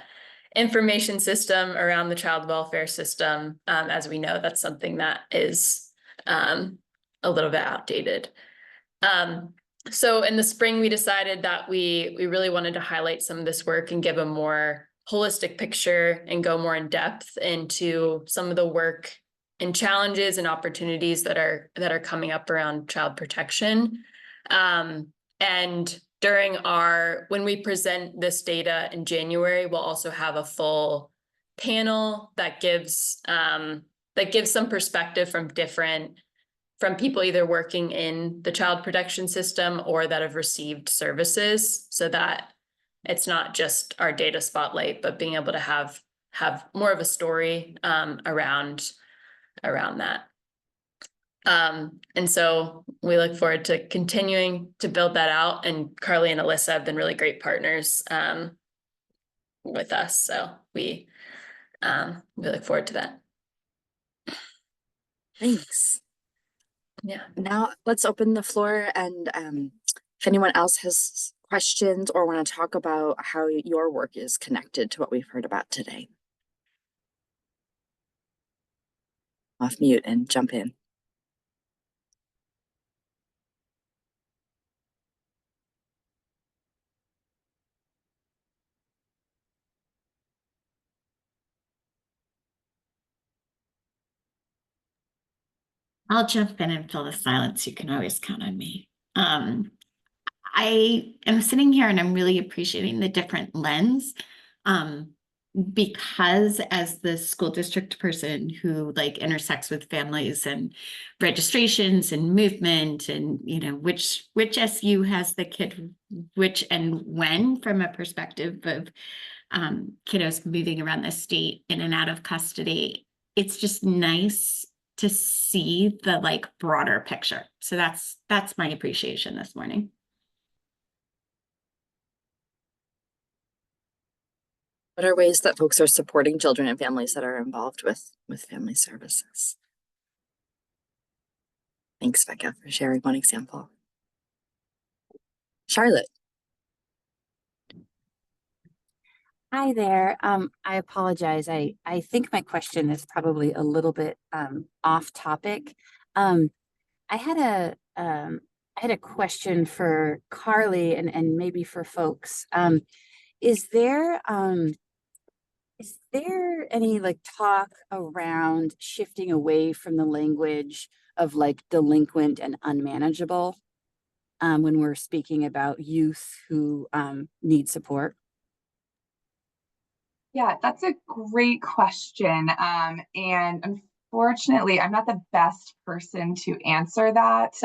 information system around the child welfare system. As we know, that's something that is a little bit outdated. So in the spring, we decided that we really wanted to highlight some of this work and give a more holistic picture and go more in depth into some of the work and challenges and opportunities that are coming up around child protection. And during when we present this data in January, we'll also have a full panel that gives some perspective from people either working in the child protection system or that have received services, so that it's not just our data spotlight, but being able to have more of a story around that. And so we look forward to continuing to build that out, and Carlie and Alyssa have been really great partners with us. So we look forward to that. Thanks. Yeah. Now let's open the floor, and if anyone else has questions or want to talk about how your work is connected to what we've heard about today. Off mute and jump in. I'll jump in and fill the silence. You can always count on me. I am sitting here and I'm really appreciating the different lens, because as the school district person who intersects with families and registrations and movement and, which SU has the kid, which and when, from a perspective of kiddos moving around the state in and out of custody, it's just nice to see the broader picture. So that's my appreciation this morning. What are ways that folks are supporting children and families that are involved with family services? Thanks, Becca, for sharing one example. Charlotte. Hi there. I apologize. I think my question is probably a little bit off topic. I had a question for Carlie and maybe for folks. Is there any talk around shifting away from the language of delinquent and unmanageable when we're speaking about youth who need support? Yeah, that's a great question. And unfortunately, I'm not the best person to answer that,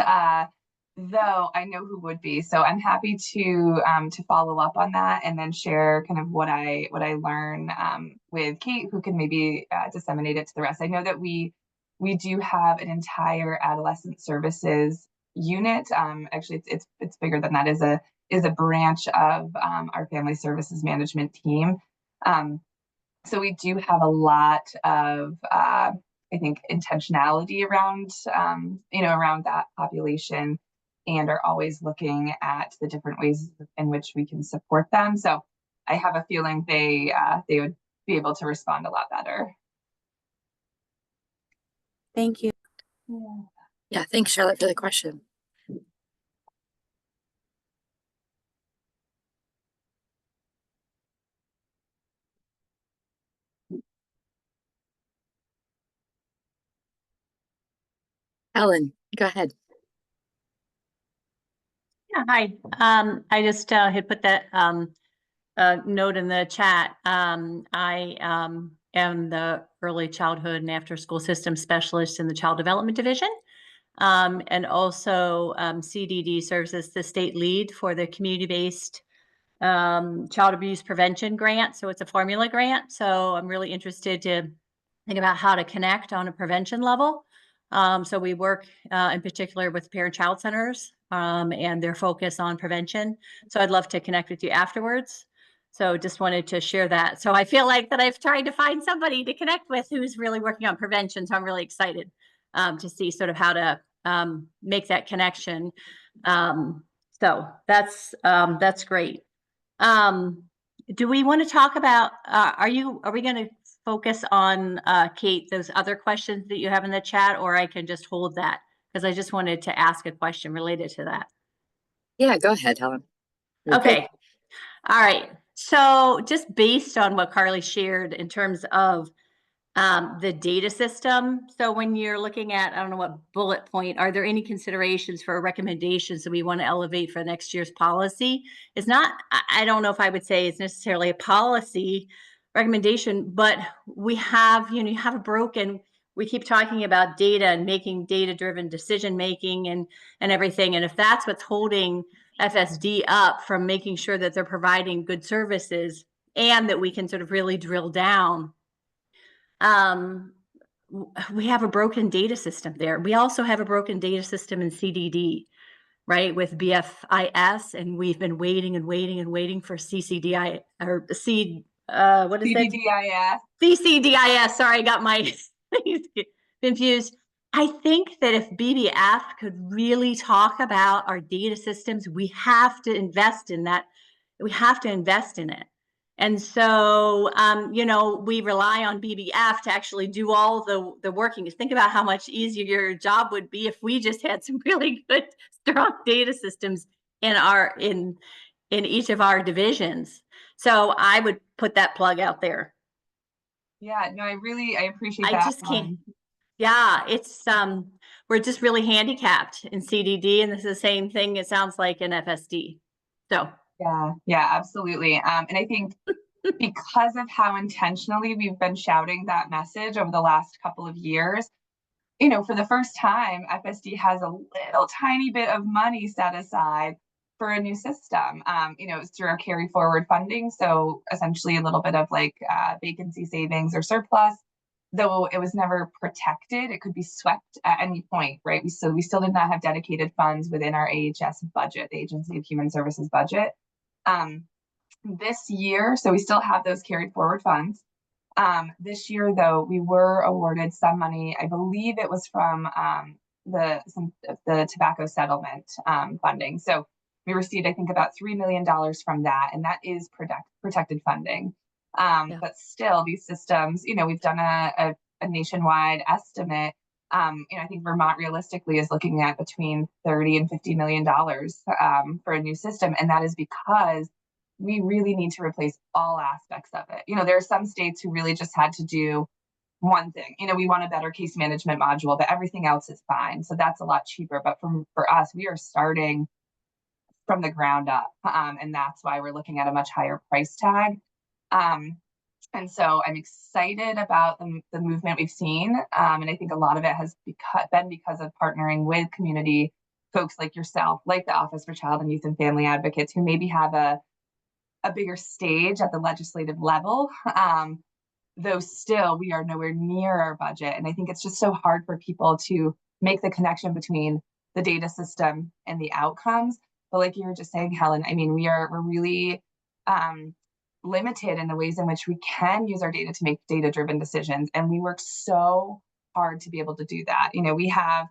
though I know who would be. So I'm happy to follow up on that and then share kind of what I learn with Kate, who can maybe disseminate it to the rest. I know that we do have an entire adolescent services unit. Actually, it's bigger than that. Is a branch of our family services management team. So we do have a lot of, I think, intentionality around, around that population, and are always looking at the different ways in which we can support them. So I have a feeling they would be able to respond a lot better. Thank you. Yeah, thanks, Charlotte, for the question. Ellen, go ahead. Yeah, hi. I just had put that note in the chat. I am the early childhood and after school system specialist in the child development division. And also CDD serves as the state lead for the community-based child abuse prevention grant. So it's a formula grant. So I'm really interested to think about how to connect on a prevention level. So we work in particular with parent-child centers and their focus on prevention. So I'd love to connect with you afterwards. So just wanted to share that. So I feel like that I've tried to find somebody to connect with who's really working on prevention. So I'm really excited to see sort of how to make that connection. So that's great. Do we want to talk about, are we going to focus on, Kate, those other questions that you have in the chat, or I can just hold that? Because I just wanted to ask a question related to that. Yeah, go ahead, Helen. You're good. Okay. All right. So just based on what Carlie shared in terms of the data system. So when you're looking at, I don't know what bullet point, are there any considerations for recommendations that we want to elevate for next year's policy? It's not, I don't know if I would say it's necessarily a policy recommendation, but we have, you have a broken, we keep talking about data and making data-driven decision-making and everything. And if that's what's holding FSD up from making sure that they're providing good services and that we can sort of really drill down, we have a broken data system there. We also have a broken data system in CDD, right, with BFIS, and we've been waiting and waiting and waiting for CCDI or C. What is it? CDDIS. CCDIS. Sorry, I got my confused. I think that if BBF could really talk about our data systems, we have to invest in that. We have to invest in it. And so, we rely on BBF to actually do all the working. Think about how much easier your job would be if we just had some really good, strong data systems in each of our divisions. So I would put that plug out there. Yeah, no, I appreciate I that. just can't. Yeah, it's we're just really handicapped in CDD, and this is the same thing it sounds like in FSD. So Yeah, absolutely. And I think because of how intentionally we've been shouting that message over the last couple of years, for the first time, FSD has a little tiny bit of money set aside for a new system. It's through our carry forward funding. So essentially a little bit of like vacancy savings or surplus, though it was never protected. It could be swept at any point, right? We still did not have dedicated funds within our AHS budget, the Agency of Human Services budget. This year, so we still have those carried forward funds. This year, though, we were awarded some money. I believe it was from the tobacco settlement funding. So we received, I think, about $3 million from that, and that is protected funding. Yeah. But still, these systems, we've done a nationwide estimate. I think Vermont realistically is looking at between $30 and $50 million for a new system, and that is because we really need to replace all aspects of it. There are some states who really just had to do one thing. We want a better case management module, but everything else is fine. So that's a lot cheaper. But for us, we are starting from the ground up. And that's why we're looking at a much higher price tag. And so I'm excited about the movement we've seen. And I think a lot of it has been because of partnering with community folks like yourself, like the Office for Child and Youth and Family Advocates, who maybe have a bigger stage at the legislative level, though still we are nowhere near our budget. And I think it's just so hard for people to make the connection between the data system and the outcomes. But like you were just saying, Helen, I mean, we're really limited in the ways in which we can use our data to make data-driven decisions. And we work so hard to be able to do that. We have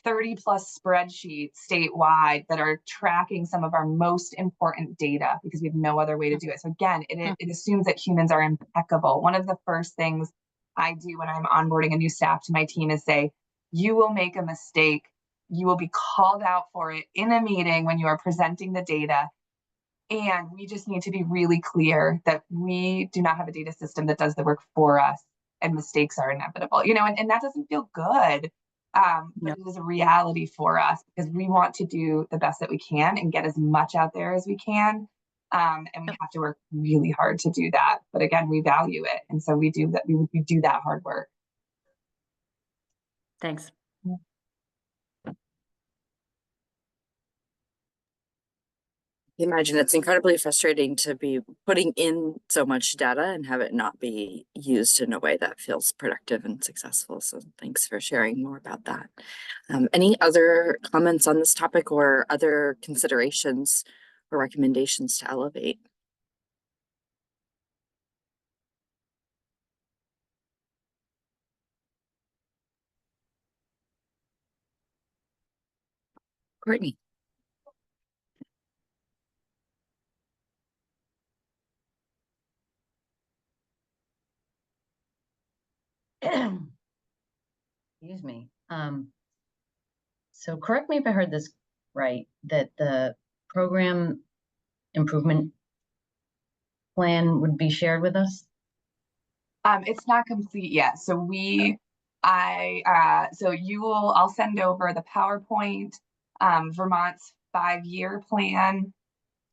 30 plus spreadsheets statewide that are tracking some of our most important data because we have no other way to do it. So again, it assumes that humans are impeccable. One of the first things I do when I'm onboarding a new staff to my team is say, you will make a mistake. You will be called out for it in a meeting when you are presenting the data. And we just need to be really clear that we do not have a data system that does the work for us, and mistakes are inevitable, and that doesn't feel good. But it is a reality for us because we want to do the best that we can and get as much out there as we can. And we have to work really hard to do that. But again, we value it. And so we do that. We do that hard work. Thanks. Imagine it's incredibly frustrating to be putting in so much data and have it not be used in a way that feels productive and successful. So thanks for sharing more about that. Any other comments on this topic or other considerations or recommendations to elevate? Courtney. Excuse me. So correct me if I heard this right, that the program improvement plan would be shared with us? It's not complete yet. So I'll send over the PowerPoint, Vermont's 5-year plan.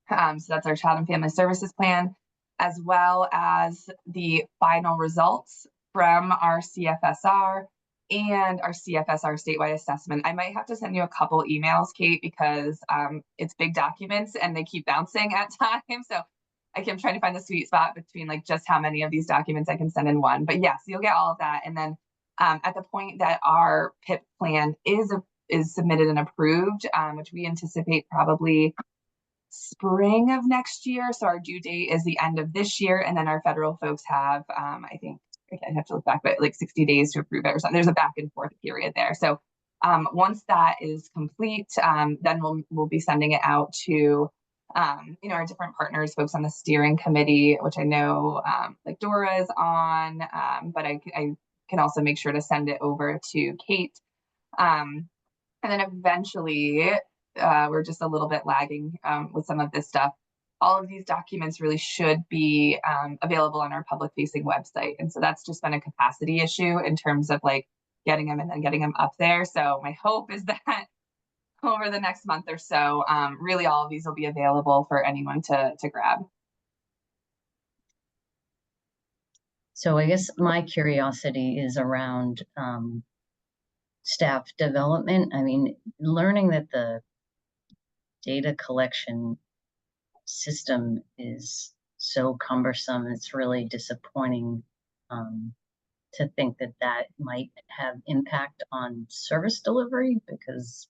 So that's our Child and Family Services plan, as well as the final results from our CFSR and our CFSR statewide assessment. I might have to send you a couple emails, Kate, because it's big documents and they keep bouncing at times. So I'm trying to find the sweet spot between like just how many of these documents I can send in one. But yes, you'll get all of that. And then at the point that our PIP plan is submitted and approved, which we anticipate probably spring of next year. So our due date is the end of this year. And then our federal folks have, I think, I have to look back, but like 60 days to approve it or something. There's a back and forth period there. So once that is complete, then we'll be sending it out to our different partners, folks on the steering committee, which I know like Dora is on, but I can also make sure to send it over to Kate. And then eventually, we're just a little bit lagging with some of this stuff. All of these documents really should be available on our public facing website. And so that's just been a capacity issue in terms of like getting them and then getting them up there. So my hope is that over the next month or so, really all of these will be available for anyone to grab. So I guess my curiosity is around staff development. I mean, learning that the data collection system is so cumbersome, it's really disappointing to think that that might have impact on service delivery, because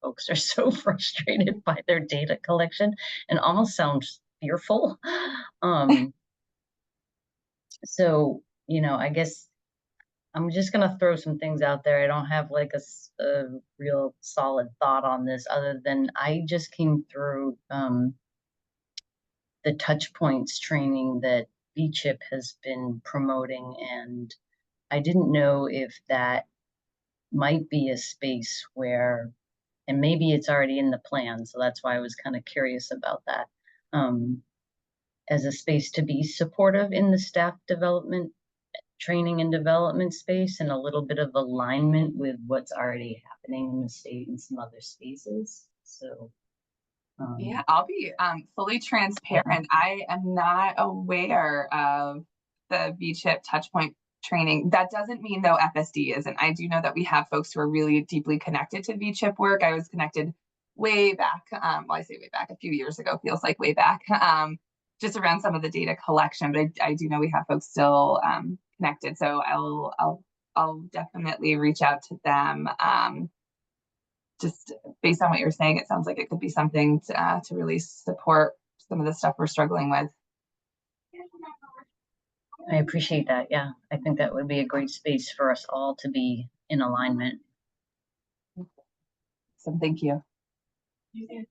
folks are so frustrated by their data collection and almost sounds fearful. So, I guess I'm just going to throw some things out there. I don't have like a real solid thought on this, other than I just came through the touch points training that VCHIP has been promoting, and I didn't know if that might be a space where, and maybe it's already in the plan, so that's why I was kind of curious about that, as a space to be supportive in the staff development, training and development space, and a little bit of alignment with what's already happening in the state and some other spaces. So yeah, I'll be fully transparent. I am not aware of the VCHIP touchpoint training. That doesn't mean though FSD isn't. I do know that we have folks who are really deeply connected to VCHIP work. I was connected way back, well, I say way back, a few years ago, feels like way back, just around some of the data collection, but I do know we have folks still connected. So I'll definitely reach out to them. Just based on what you're saying, it sounds like it could be something to really support some of the stuff we're struggling with. I appreciate that. Yeah, I think that would be a great space for us all to be in alignment. So thank you.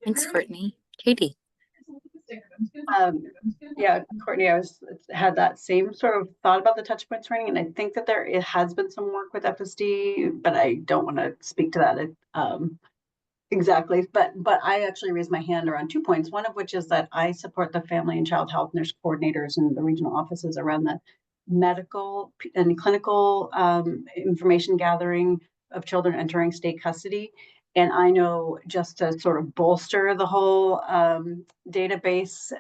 Thanks, Courtney. Katie. Yeah, Courtney, I had that same sort of thought about the touch point training, and I think that it has been some work with FSD, but I don't want to speak to that exactly. But I actually raised my hand around 2 points. One of which is that I support the family and child health nurse coordinators and the regional offices around the medical and clinical information gathering of children entering state custody. And I know, just to sort of bolster the whole database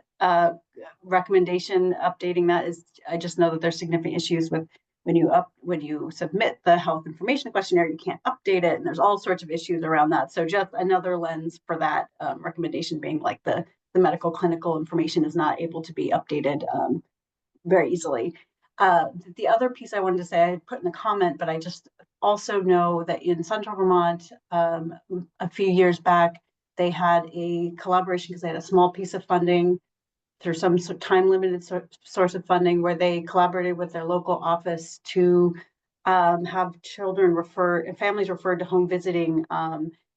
recommendation, updating that is, I just know that there's significant issues with when you submit the health information questionnaire, you can't update it, and there's all sorts of issues around that. So just another lens for that recommendation being like the medical clinical information is not able to be updated very easily. The other piece I wanted to say, I put in the comment, but I just also know that in Central Vermont, a few years back, they had a collaboration because they had a small piece of funding through some sort of time-limited source of funding, where they collaborated with their local office to have children and families referred to home visiting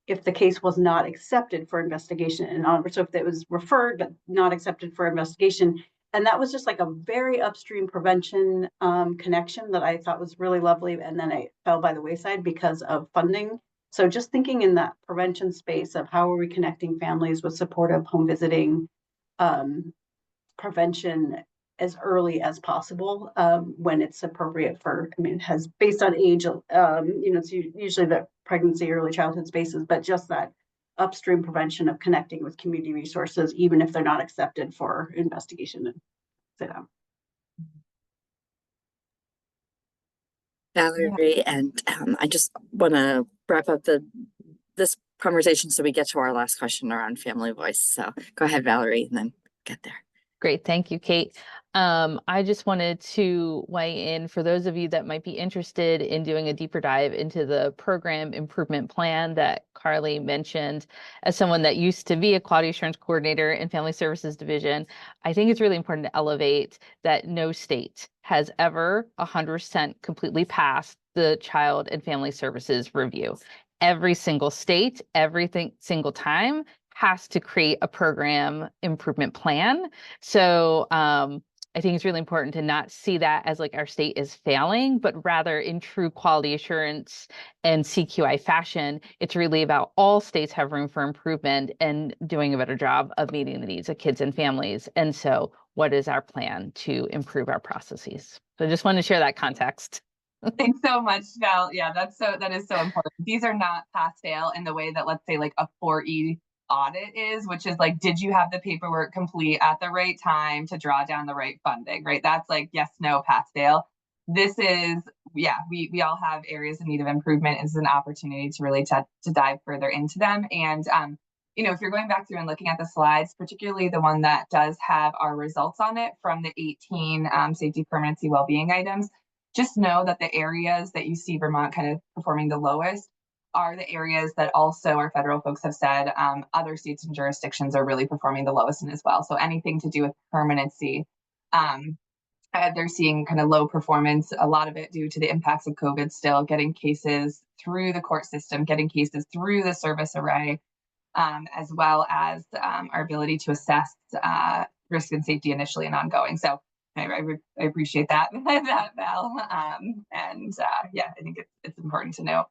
if the case was not accepted for investigation and onward. So if it was referred but not accepted for investigation. And that was just like a very upstream prevention connection that I thought was really lovely. And then it fell by the wayside because of funding So just thinking in that prevention space of how are we connecting families with supportive home visiting, prevention as early as possible when it's appropriate for, I mean, it has based on age, it's usually the pregnancy, early childhood spaces, but just that upstream prevention of connecting with community resources, even if they're not accepted for investigation and sit down. Valerie, and I just want to wrap up this conversation so we get to our last question around family voice. So go ahead, Valerie, and then get there. Great. Thank you, Kate. I just wanted to weigh in for those of you that might be interested in doing a deeper dive into the program improvement plan that Carlie mentioned. As someone that used to be a quality assurance coordinator in Family Services Division, I think it's really important to elevate that no state has ever 100% completely passed the Child and Family Services Review. Every single state, single time, has to create a program improvement plan. So I think it's really important to not see that as like our state is failing, but rather in true quality assurance and CQI fashion, it's really about all states have room for improvement and doing a better job of meeting the needs of kids and families. And so what is our plan to improve our processes? So I just wanted to share that context. Thanks so much, Val. Yeah, that is so important. These are not pass-fail in the way that, let's say, like a 4E audit is, which is like, did you have the paperwork complete at the right time to draw down the right funding, right? That's like, yes, no, pass-fail. This is, yeah, we all have areas in need of improvement. It's an opportunity to really to dive further into them. And, if you're going back through and looking at the slides, particularly the one that does have our results on it from the 18 safety, permanency, well-being items, just know that the areas that you see Vermont kind of performing the lowest are the areas that also our federal folks have said other states and jurisdictions are really performing the lowest in as well. So anything to do with permanency, they're seeing kind of low performance, a lot of it due to the impacts of COVID still, getting cases through the court system, getting cases through the service array, as well as our ability to assess risk and safety initially and ongoing. So I appreciate that, Val. Yeah, I think it's important to note.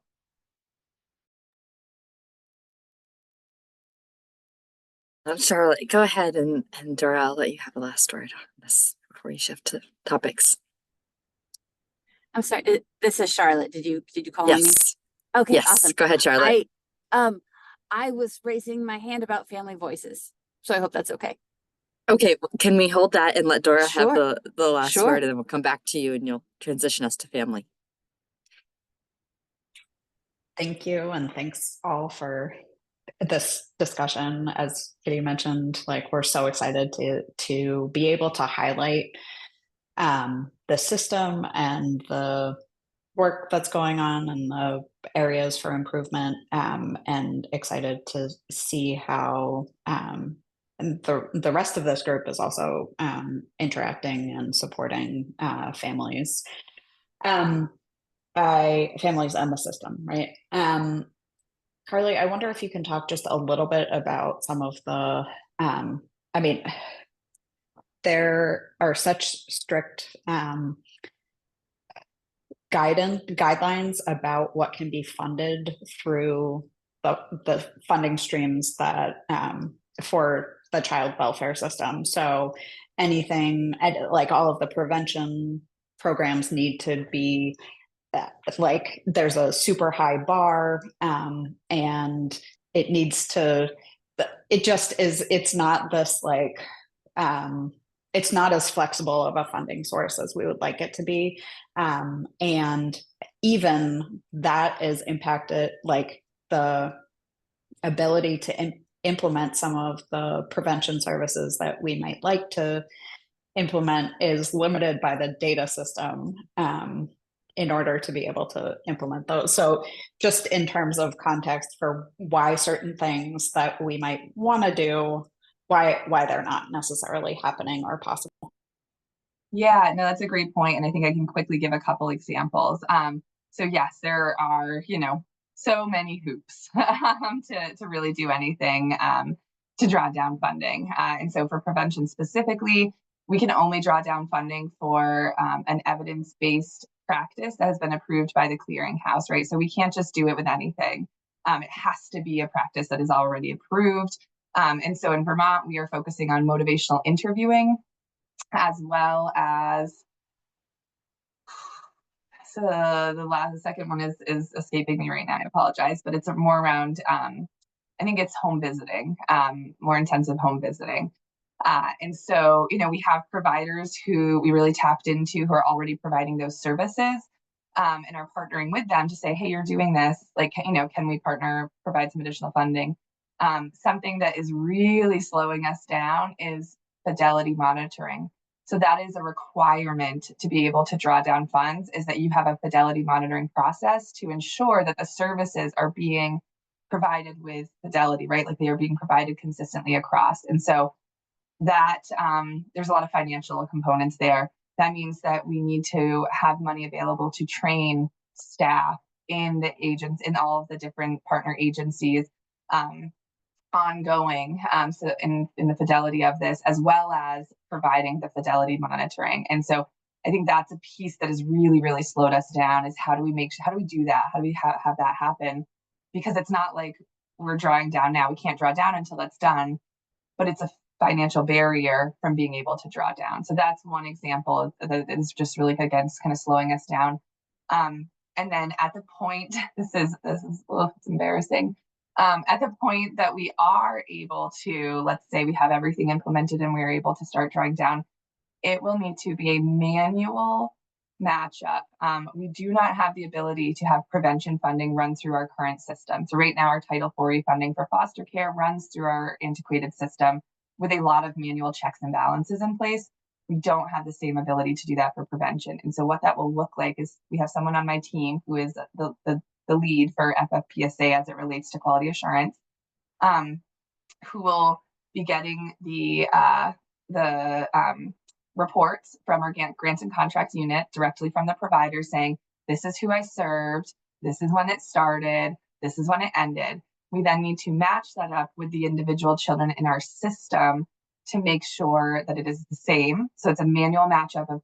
Charlotte, go ahead, and Dora, I'll let you have the last word on this before you shift to topics. I'm sorry, this is Charlotte. Did you call on me? Okay, yes. Awesome. Go ahead, Charlotte. I was raising my hand about family voices, so I hope that's okay. Okay, can we hold that and let Dora have the last Sure. word, and then we'll come back to you and you'll transition us to family. Thank you, and thanks all for this discussion. As Kitty mentioned, like, we're so excited to be able to highlight the system and the work that's going on and the areas for improvement, and excited to see how and the rest of this group is also interacting and supporting families and the system, right? Carlie, I wonder if you can talk just a little bit about some of the, there are such strict guidelines about what can be funded through the funding streams that for the child welfare system. So anything like all of the prevention programs need to be like, there's a super high bar, and it needs to, it just is, it's not this like, it's not as flexible of a funding source as we would like it to be. And even that is impacted, like the ability to implement some of the prevention services that we might like to implement is limited by the data system in order to be able to implement those. So just in terms of context for why certain things that we might want to do, why they're not necessarily happening or possible. Yeah, no, that's a great point. And I think I can quickly give a couple examples. So yes, there are, so many hoops to really do anything to draw down funding. And so for prevention specifically, we can only draw down funding for an evidence-based practice that has been approved by the clearinghouse, right? So we can't just do it with anything. It has to be a practice that is already approved. And so in Vermont, we are focusing on motivational interviewing, as well as, so the second one is escaping me right now. I apologize, but it's more around, I think it's home visiting, more intensive home visiting. And so, we have providers who we really tapped into who are already providing those services, and are partnering with them to say, hey, you're doing this, like, can we partner, provide some additional funding? Something that is really slowing us down is fidelity monitoring. So that is a requirement to be able to draw down funds, is that you have a fidelity monitoring process to ensure that the services are being provided with fidelity, right? Like they are being provided consistently across. And so that there's a lot of financial components there. That means that we need to have money available to train staff in the agents, in all of the different partner agencies, ongoing, so in the fidelity of this, as well as providing the fidelity monitoring. And so I think that's a piece that has really, really slowed us down, is how do we do that? How do we have that happen? Because it's not like we're drawing down now. We can't draw down until that's done, but it's a financial barrier from being able to draw down. So that's one example that is just really, again, kind of slowing us down. And then at the point, this is it's embarrassing. At the point that we are able to, let's say we have everything implemented and we're able to start drawing down, it will need to be a manual matchup. We do not have the ability to have prevention funding run through our current system. So right now our Title IV funding for foster care runs through our antiquated system with a lot of manual checks and balances in place. We don't have the same ability to do that for prevention. And so what that will look like is we have someone on my team who is the lead for FFPSA as it relates to quality assurance, who will be getting the reports from our grants and contracts unit directly from the provider saying, this is who I served, this is when it started, this is when it ended. We then need to match that up with the individual children in our system to make sure that it is the same. So it's a manual matchup of,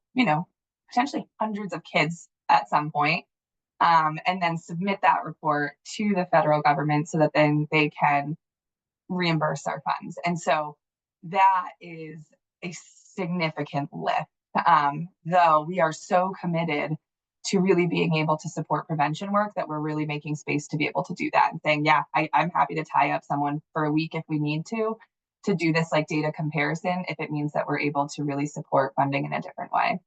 potentially hundreds of kids at some point, and then submit that report to the federal government so that then they can reimburse our funds. And so that is a significant lift, though we are so committed to really being able to support prevention work that we're really making space to be able to do that, and saying, yeah, I'm happy to tie up someone for a week if we need to do this like data comparison, if it means that we're able to really support funding in a different way.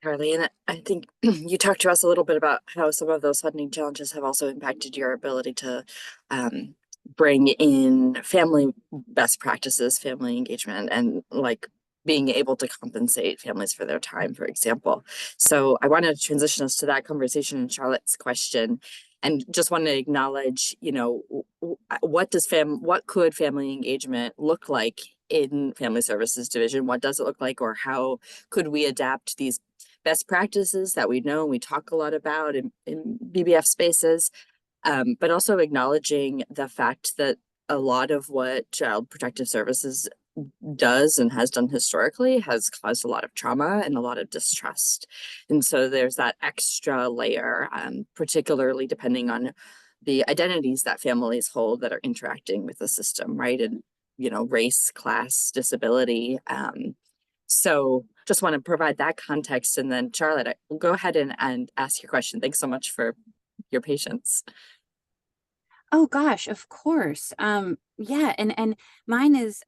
Carlie, and I think you talked to us a little bit about how some of those funding challenges have also impacted your ability to bring in family best practices, family engagement, and like being able to compensate families for their time, for example. So I wanted to transition us to that conversation in Charlotte's question, and just want to acknowledge, what could family engagement look like in Family Services Division? What does it look like, or how could we adapt these best practices that we know and we talk a lot about in BBF spaces, but also acknowledging the fact that a lot of what Child Protective Services does and has done historically has caused a lot of trauma and a lot of distrust. And so there's that extra layer, particularly depending on the identities that families hold that are interacting with the system, right? And, race, class, disability. So just want to provide that context. And then Charlotte, will go ahead and ask your question. Thanks so much for your patience. Oh gosh, of course. Yeah, and mine is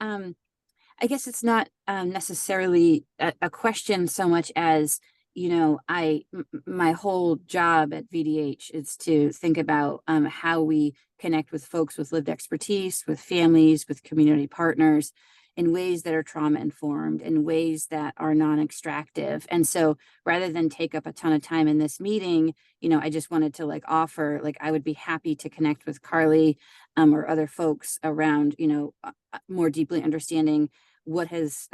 I guess it's not necessarily a question so much as, my whole job at VDH is to think about how we connect with folks with lived expertise, with families, with community partners in ways that are trauma informed, in ways that are non-extractive. And so rather than take up a ton of time in this meeting, I just wanted to offer, I would be happy to connect with Carlie or other folks around, more deeply understanding what has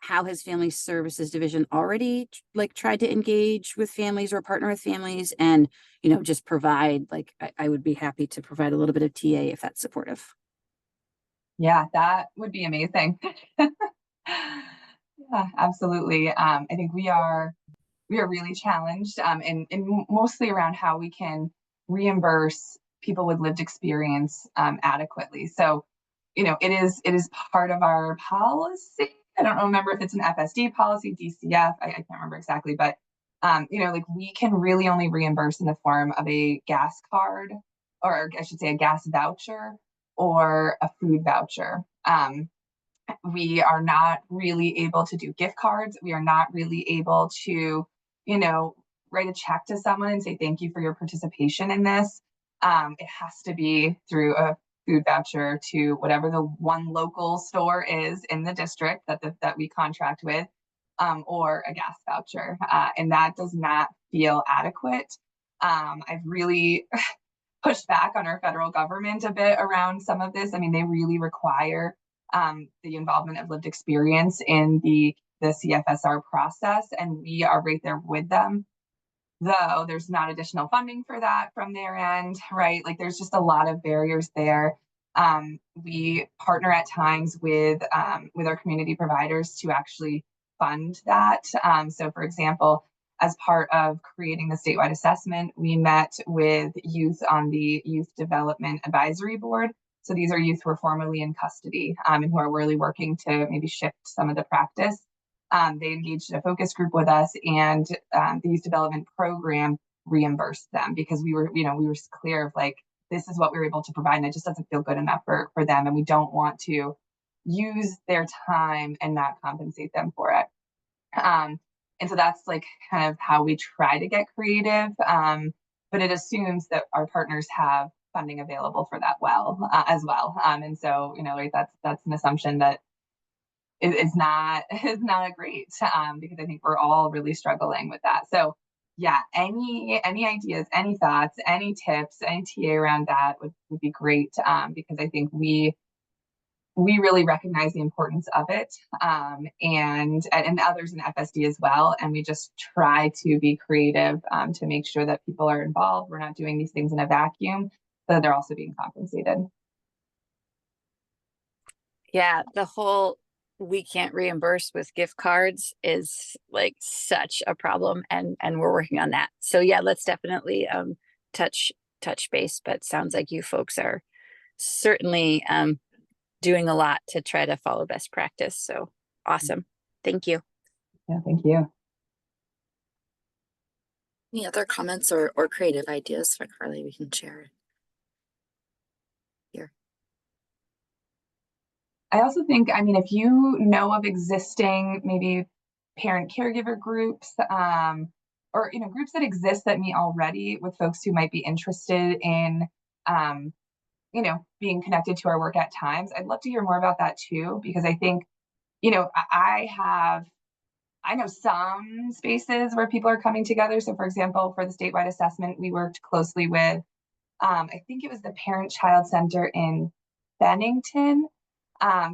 how has Family Services Division already tried to engage with families or partner with families, and just provide I would be happy to provide a little bit of TA if that's supportive. Yeah, that would be amazing. Yeah, absolutely. I think we are we are really challenged, and mostly around how we can reimburse people with lived experience adequately. So, it is part of our policy. I don't remember if it's an FSD policy, DCF. I can't remember exactly, but like we can really only reimburse in the form of a gas card, or I should say a gas voucher or a food voucher. We are not really able to do gift cards. We are not really able to, write a check to someone and say thank you for your participation in this. It has to be through a food voucher to whatever the one local store is in the district that we contract with, or a gas voucher, and that does not feel adequate. I've really pushed back on our federal government a bit around some of this. I mean, they really require the involvement of lived experience in the CFSR process, and we are right there with them. Though there's not additional funding for that from their end, right? Like there's just a lot of barriers there. We partner at times with our community providers to actually fund that. So for example, as part of creating the statewide assessment, we met with youth on the Youth Development Advisory Board. So these are youth who are formerly in custody and who are really working to maybe shift some of the practice. They engaged in a focus group with us, and the youth development program reimbursed them because we were clear of like, this is what we were able to provide, and it just doesn't feel good enough for them. And we don't want to use their time and not compensate them for it. And so that's like kind of how we try to get creative. But it assumes that our partners have funding available for that as well. And so, like that's an assumption that is not great, because I think we're all really struggling with that. So yeah, any ideas, any thoughts, any tips, any TA around that would be great, because I think we really recognize the importance of it, and others in FSD as well. And we just try to be creative to make sure that people are involved. We're not doing these things in a vacuum, but they're also being compensated. Yeah, the whole we can't reimburse with gift cards is like such a problem, and we're working on that. So yeah, let's definitely touch base, but sounds like you folks are certainly doing a lot to try to follow best practice. So awesome. Thank you. Yeah, thank you. Any other comments or creative ideas for Carlie we can share here? I also think, I mean, if you know of existing maybe parent caregiver groups, or groups that exist that meet already with folks who might be interested in being connected to our work at times, I'd love to hear more about that too, because I think, I know some spaces where people are coming together. So for example, for the statewide assessment, we worked closely with, I think it was the Parent Child Center in Bennington,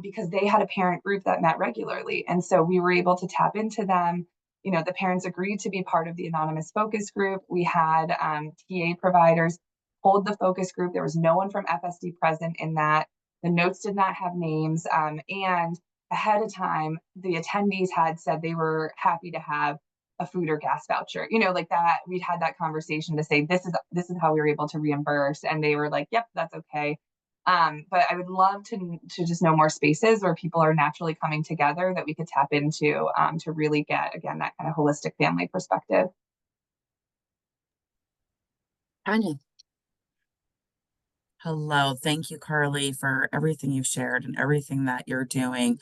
because they had a parent group that met regularly. And so we were able to tap into them. The parents agreed to be part of the anonymous focus group. We had TA providers hold the focus group. There was no one from FSD present in that. The notes did not have names. And ahead of time, the attendees had said they were happy to have a food or gas voucher, like that. We'd had that conversation to say, this is how we were able to reimburse. And they were like, yep, that's okay. But I would love to just know more spaces where people are naturally coming together that we could tap into, to really get, again, that kind of holistic family perspective. Tanya. Hello, thank you, Carlie, for everything you've shared and everything that you're doing.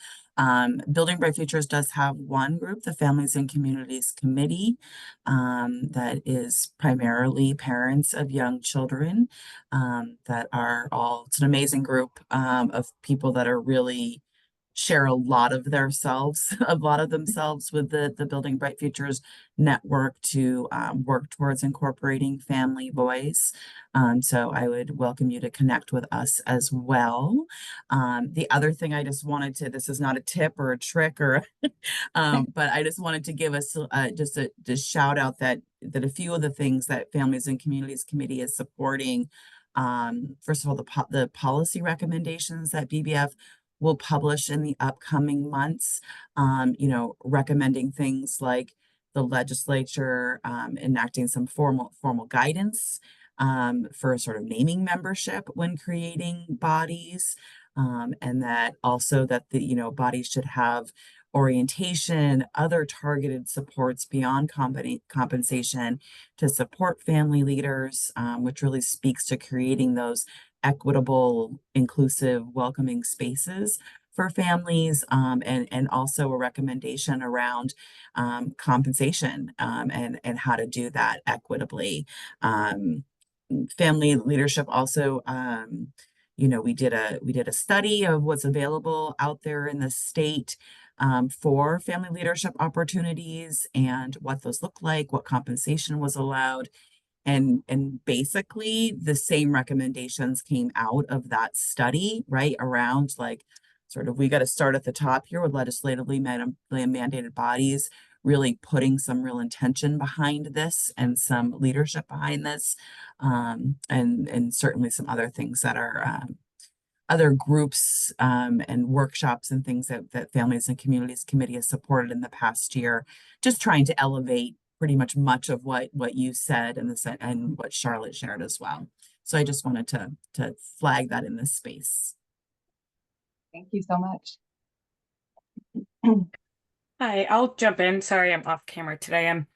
Building Bright Futures does have one group, the Families and Communities Committee, that is primarily parents of young children, that are it's an amazing group of people that are really share a lot of themselves with the Building Bright Futures network to work towards incorporating family voice. So I would welcome you to connect with us as well. The other thing I just wanted to, this is not a tip or a trick or, but I just wanted to give us just a shout out that a few of the things that Families and Communities Committee is supporting. First of all, the policy recommendations that BBF will publish in the upcoming months, recommending things like the legislature enacting some formal guidance for sort of naming membership when creating bodies, and that also that the bodies should have orientation, other targeted supports beyond compensation to support family leaders, which really speaks to creating those equitable, inclusive, welcoming spaces for families, and also a recommendation around compensation and how to do that equitably. Family leadership also, we did a study of what's available out there in the state for family leadership opportunities and what those look like, what compensation was allowed. And basically the same recommendations came out of that study, right? Around like sort of, we got to start at the top here with legislatively mandated bodies, really putting some real intention behind this and some leadership behind this, and certainly some other things that are other groups and workshops and things that Families and Communities Committee has supported in the past year, just trying to elevate pretty much of what you said and what Charlotte shared as well. So I just wanted to flag that in this space. Thank you so much. Hi, I'll jump in. Sorry, I'm off camera today. I'm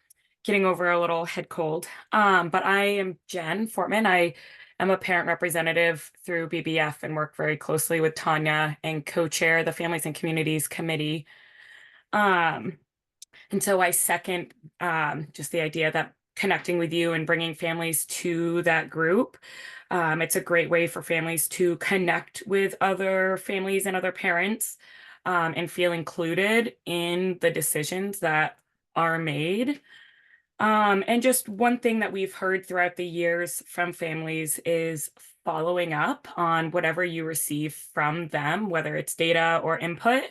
getting over a little head cold. But I am Jen Fortman. I am a parent representative through BBF and work very closely with Tanya and co-chair the Families and Communities Committee. And so I second just the idea that connecting with you and bringing families to that group. It's a great way for families to connect with other families and other parents and feel included in the decisions that are made. And just one thing that we've heard throughout the years from families is following up on whatever you receive from them, whether it's data or input.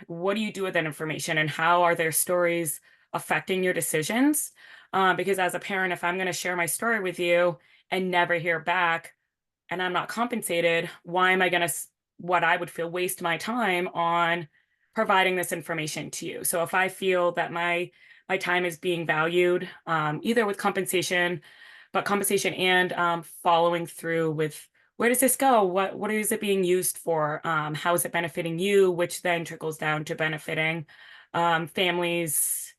What do you do with that information and how are their stories affecting your decisions? Because as a parent, if I'm going to share my story with you and never hear back and I'm not compensated, why am I going to, what I would feel, waste my time on providing this information to you? So if I feel that my time is being valued, either with compensation and following through with where does this go? What is it being used for? How is it benefiting you? Which then trickles down to benefiting families.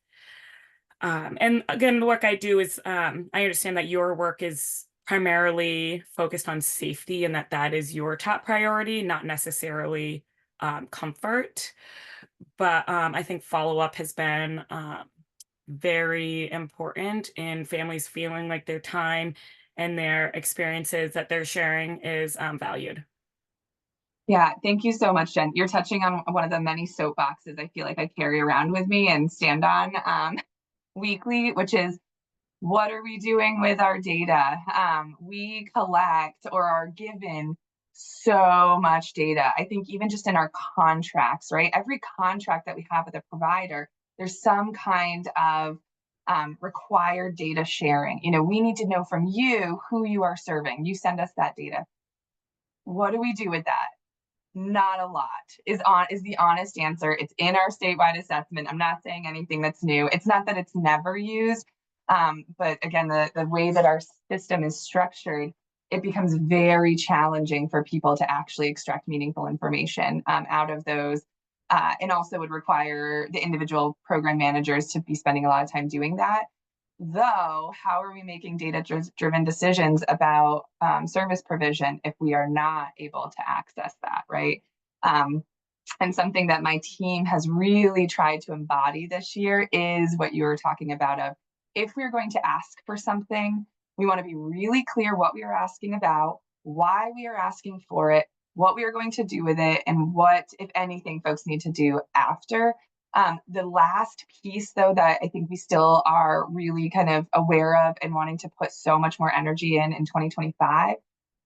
And again, the work I do is, I understand that your work is primarily focused on safety and that is your top priority, not necessarily comfort. But I think follow-up has been very important in families feeling like their time and their experiences that they're sharing is valued. Yeah, thank you so much, Jen. You're touching on one of the many soapboxes I feel like I carry around with me and stand on weekly, which is, what are we doing with our data? We collect or are given so much data. I think even just in our contracts, right? Every contract that we have with a provider, there's some kind of required data sharing. We need to know from you who you are serving. You send us that data. What do we do with that? Not a lot is the honest answer. It's in our statewide assessment. I'm not saying anything that's new. It's not that it's never used. But again, the way that our system is structured, it becomes very challenging for people to actually extract meaningful information out of those, and also would require the individual program managers to be spending a lot of time doing that. Though, how are we making data-driven decisions about service provision if we are not able to access that, right? And something that my team has really tried to embody this year is what you were talking about of, if we're going to ask for something, we want to be really clear what we are asking about, why we are asking for it, what we are going to do with it, and what, if anything, folks need to do after. The last piece, though, that I think we still are really kind of aware of and wanting to put so much more energy in 2025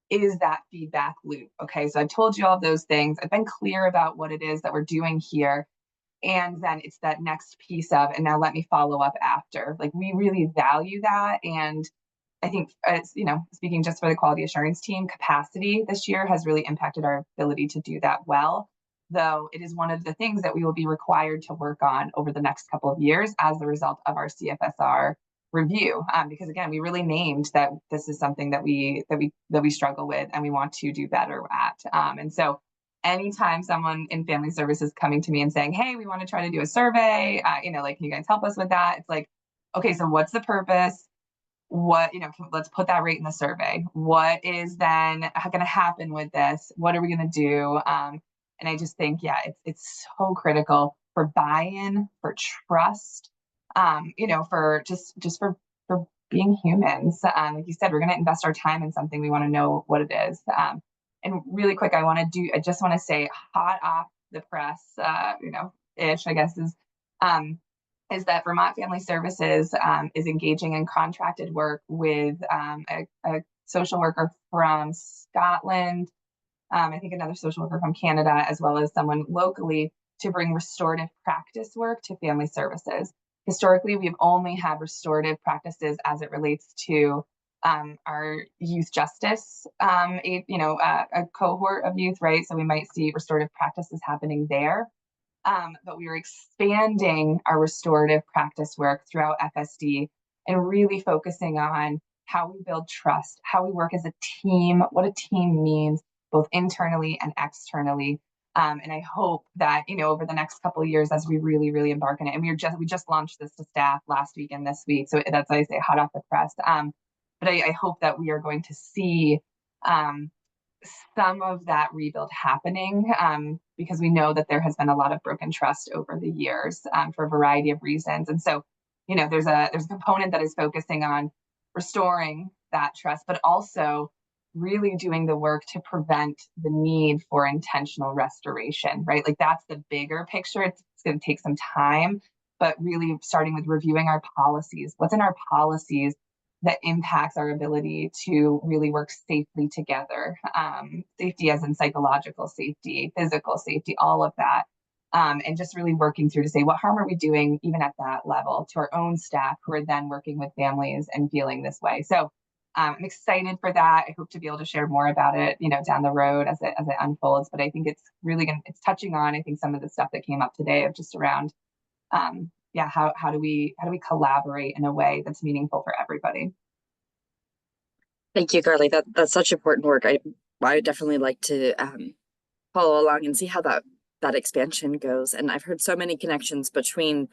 is that feedback loop. Okay, so I've told you all those things. I've been clear about what it is that we're doing here. And then it's that next piece of, and now let me follow up after. Like, we really value that. And I think it's, speaking just for the quality assurance team, capacity this year has really impacted our ability to do that well. though it is one of the things that we will be required to work on over the next couple of years as a result of our CFSR review. Because again, we really named that this is something that we struggle with and we want to do better at. And so anytime someone in family services coming to me and saying, hey, we want to try to do a survey, like, can you guys help us with that? It's like, okay, so what's the purpose? What, let's put that right in the survey. What is then going to happen with this? What are we going to do? And I just think, yeah, it's so critical for buy-in, for trust, for just for being humans. Like you said, we're going to invest our time in something. We want to know what it is. And really quick, I just want to say, hot off the press, ish, I guess, is that Vermont Family Services is engaging in contracted work with a social worker from Scotland, I think another social worker from Canada, as well as someone locally, to bring restorative practice work to family services. Historically, we've only had restorative practices as it relates to our youth justice, a cohort of youth, right? So we might see restorative practices happening there. But we are expanding our restorative practice work throughout FSD and really focusing on how we build trust, how we work as a team, what a team means, both internally and externally. And I hope that, over the next couple of years, as we really, really embark on it, and we just launched this to staff last week and this week. So that's, I say, hot off the press. But I hope that we are going to see some of that rebuild happening, because we know that there has been a lot of broken trust over the years for a variety of reasons. And so, there's a component that is focusing on restoring that trust, but also really doing the work to prevent the need for intentional restoration, right? Like, that's the bigger picture. It's going to take some time, but really starting with reviewing our policies. What's in our policies that impacts our ability to really work safely together? Safety as in psychological safety, physical safety, all of that. And just really working through to say, what harm are we doing even at that level to our own staff who are then working with families and feeling this way? So I'm excited for that. I hope to be able to share more about it, down the road as it unfolds. But I think it's really it's touching on, I think, some of the stuff that came up today of just around how do we collaborate in a way that's meaningful for everybody? Thank you, Carlie. That's such important work. I would definitely like to follow along and see how that expansion goes. And I've heard so many connections between,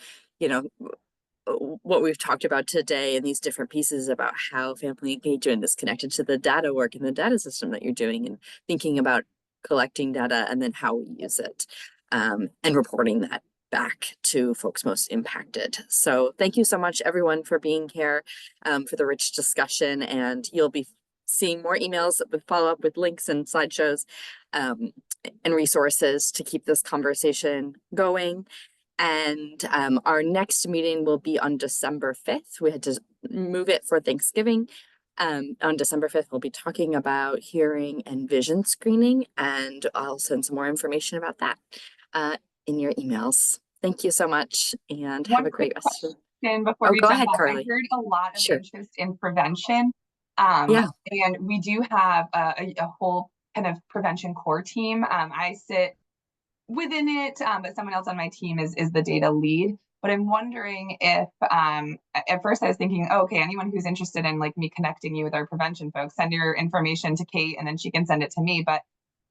what we've talked about today and these different pieces about how family engagement is connected to the data work and the data system that you're doing, and thinking about collecting data and then how we use it, and reporting that back to folks most impacted. So thank you so much, everyone, for being here, for the rich discussion. And you'll be seeing more emails with follow-up with links and slideshows and resources to keep this conversation going. And our next meeting will be on December 5th. We had to move it for Thanksgiving. On December 5th, we'll be talking about hearing and vision screening, and I'll send some more information about that in your emails. Thank you so much, and have a great rest of the day. Before we go jump ahead, off, Carlie. I heard a lot of Sure. interest in prevention. Yeah. And we do have a whole kind of prevention core team. I sit within it, but someone else on my team is the data lead. But I'm wondering if, at first I was thinking, okay, anyone who's interested in like me connecting you with our prevention folks, send your information to Kate and then she can send it to me. But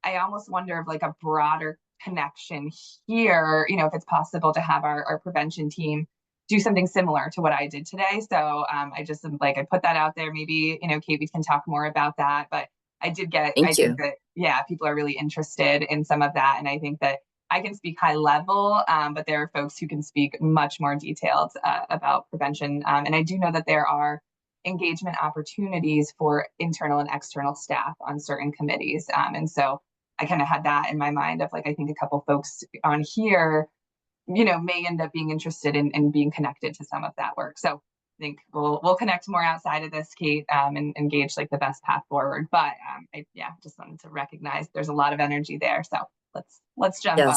I almost wonder if like a broader connection here, if it's possible to have our prevention team do something similar to what I did today. So I just I put that out there. Maybe, Kate, we can talk more about that. But I think that, people are really interested in some of that. And I think that I can speak high level, but there are folks who can speak much more detailed about prevention. And I do know that there are engagement opportunities for internal and external staff on certain committees. And so I kind of had that in my mind of I think a couple folks on here, may end up being interested in being connected to some of that work. So I think we'll connect more outside of this, Kate, and engage the best path forward. But I just wanted to recognize there's a lot of energy there. So let's jump on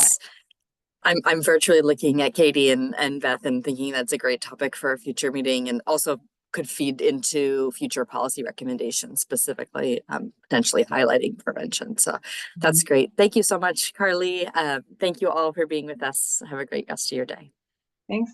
it. I'm virtually looking at Katie and Beth and thinking that's a great topic for a future meeting. And also could feed into future policy recommendations, specifically potentially highlighting prevention. So that's great. Thank you so much, Carlie. Thank you all for being with us. Have a great rest of your day. Thanks.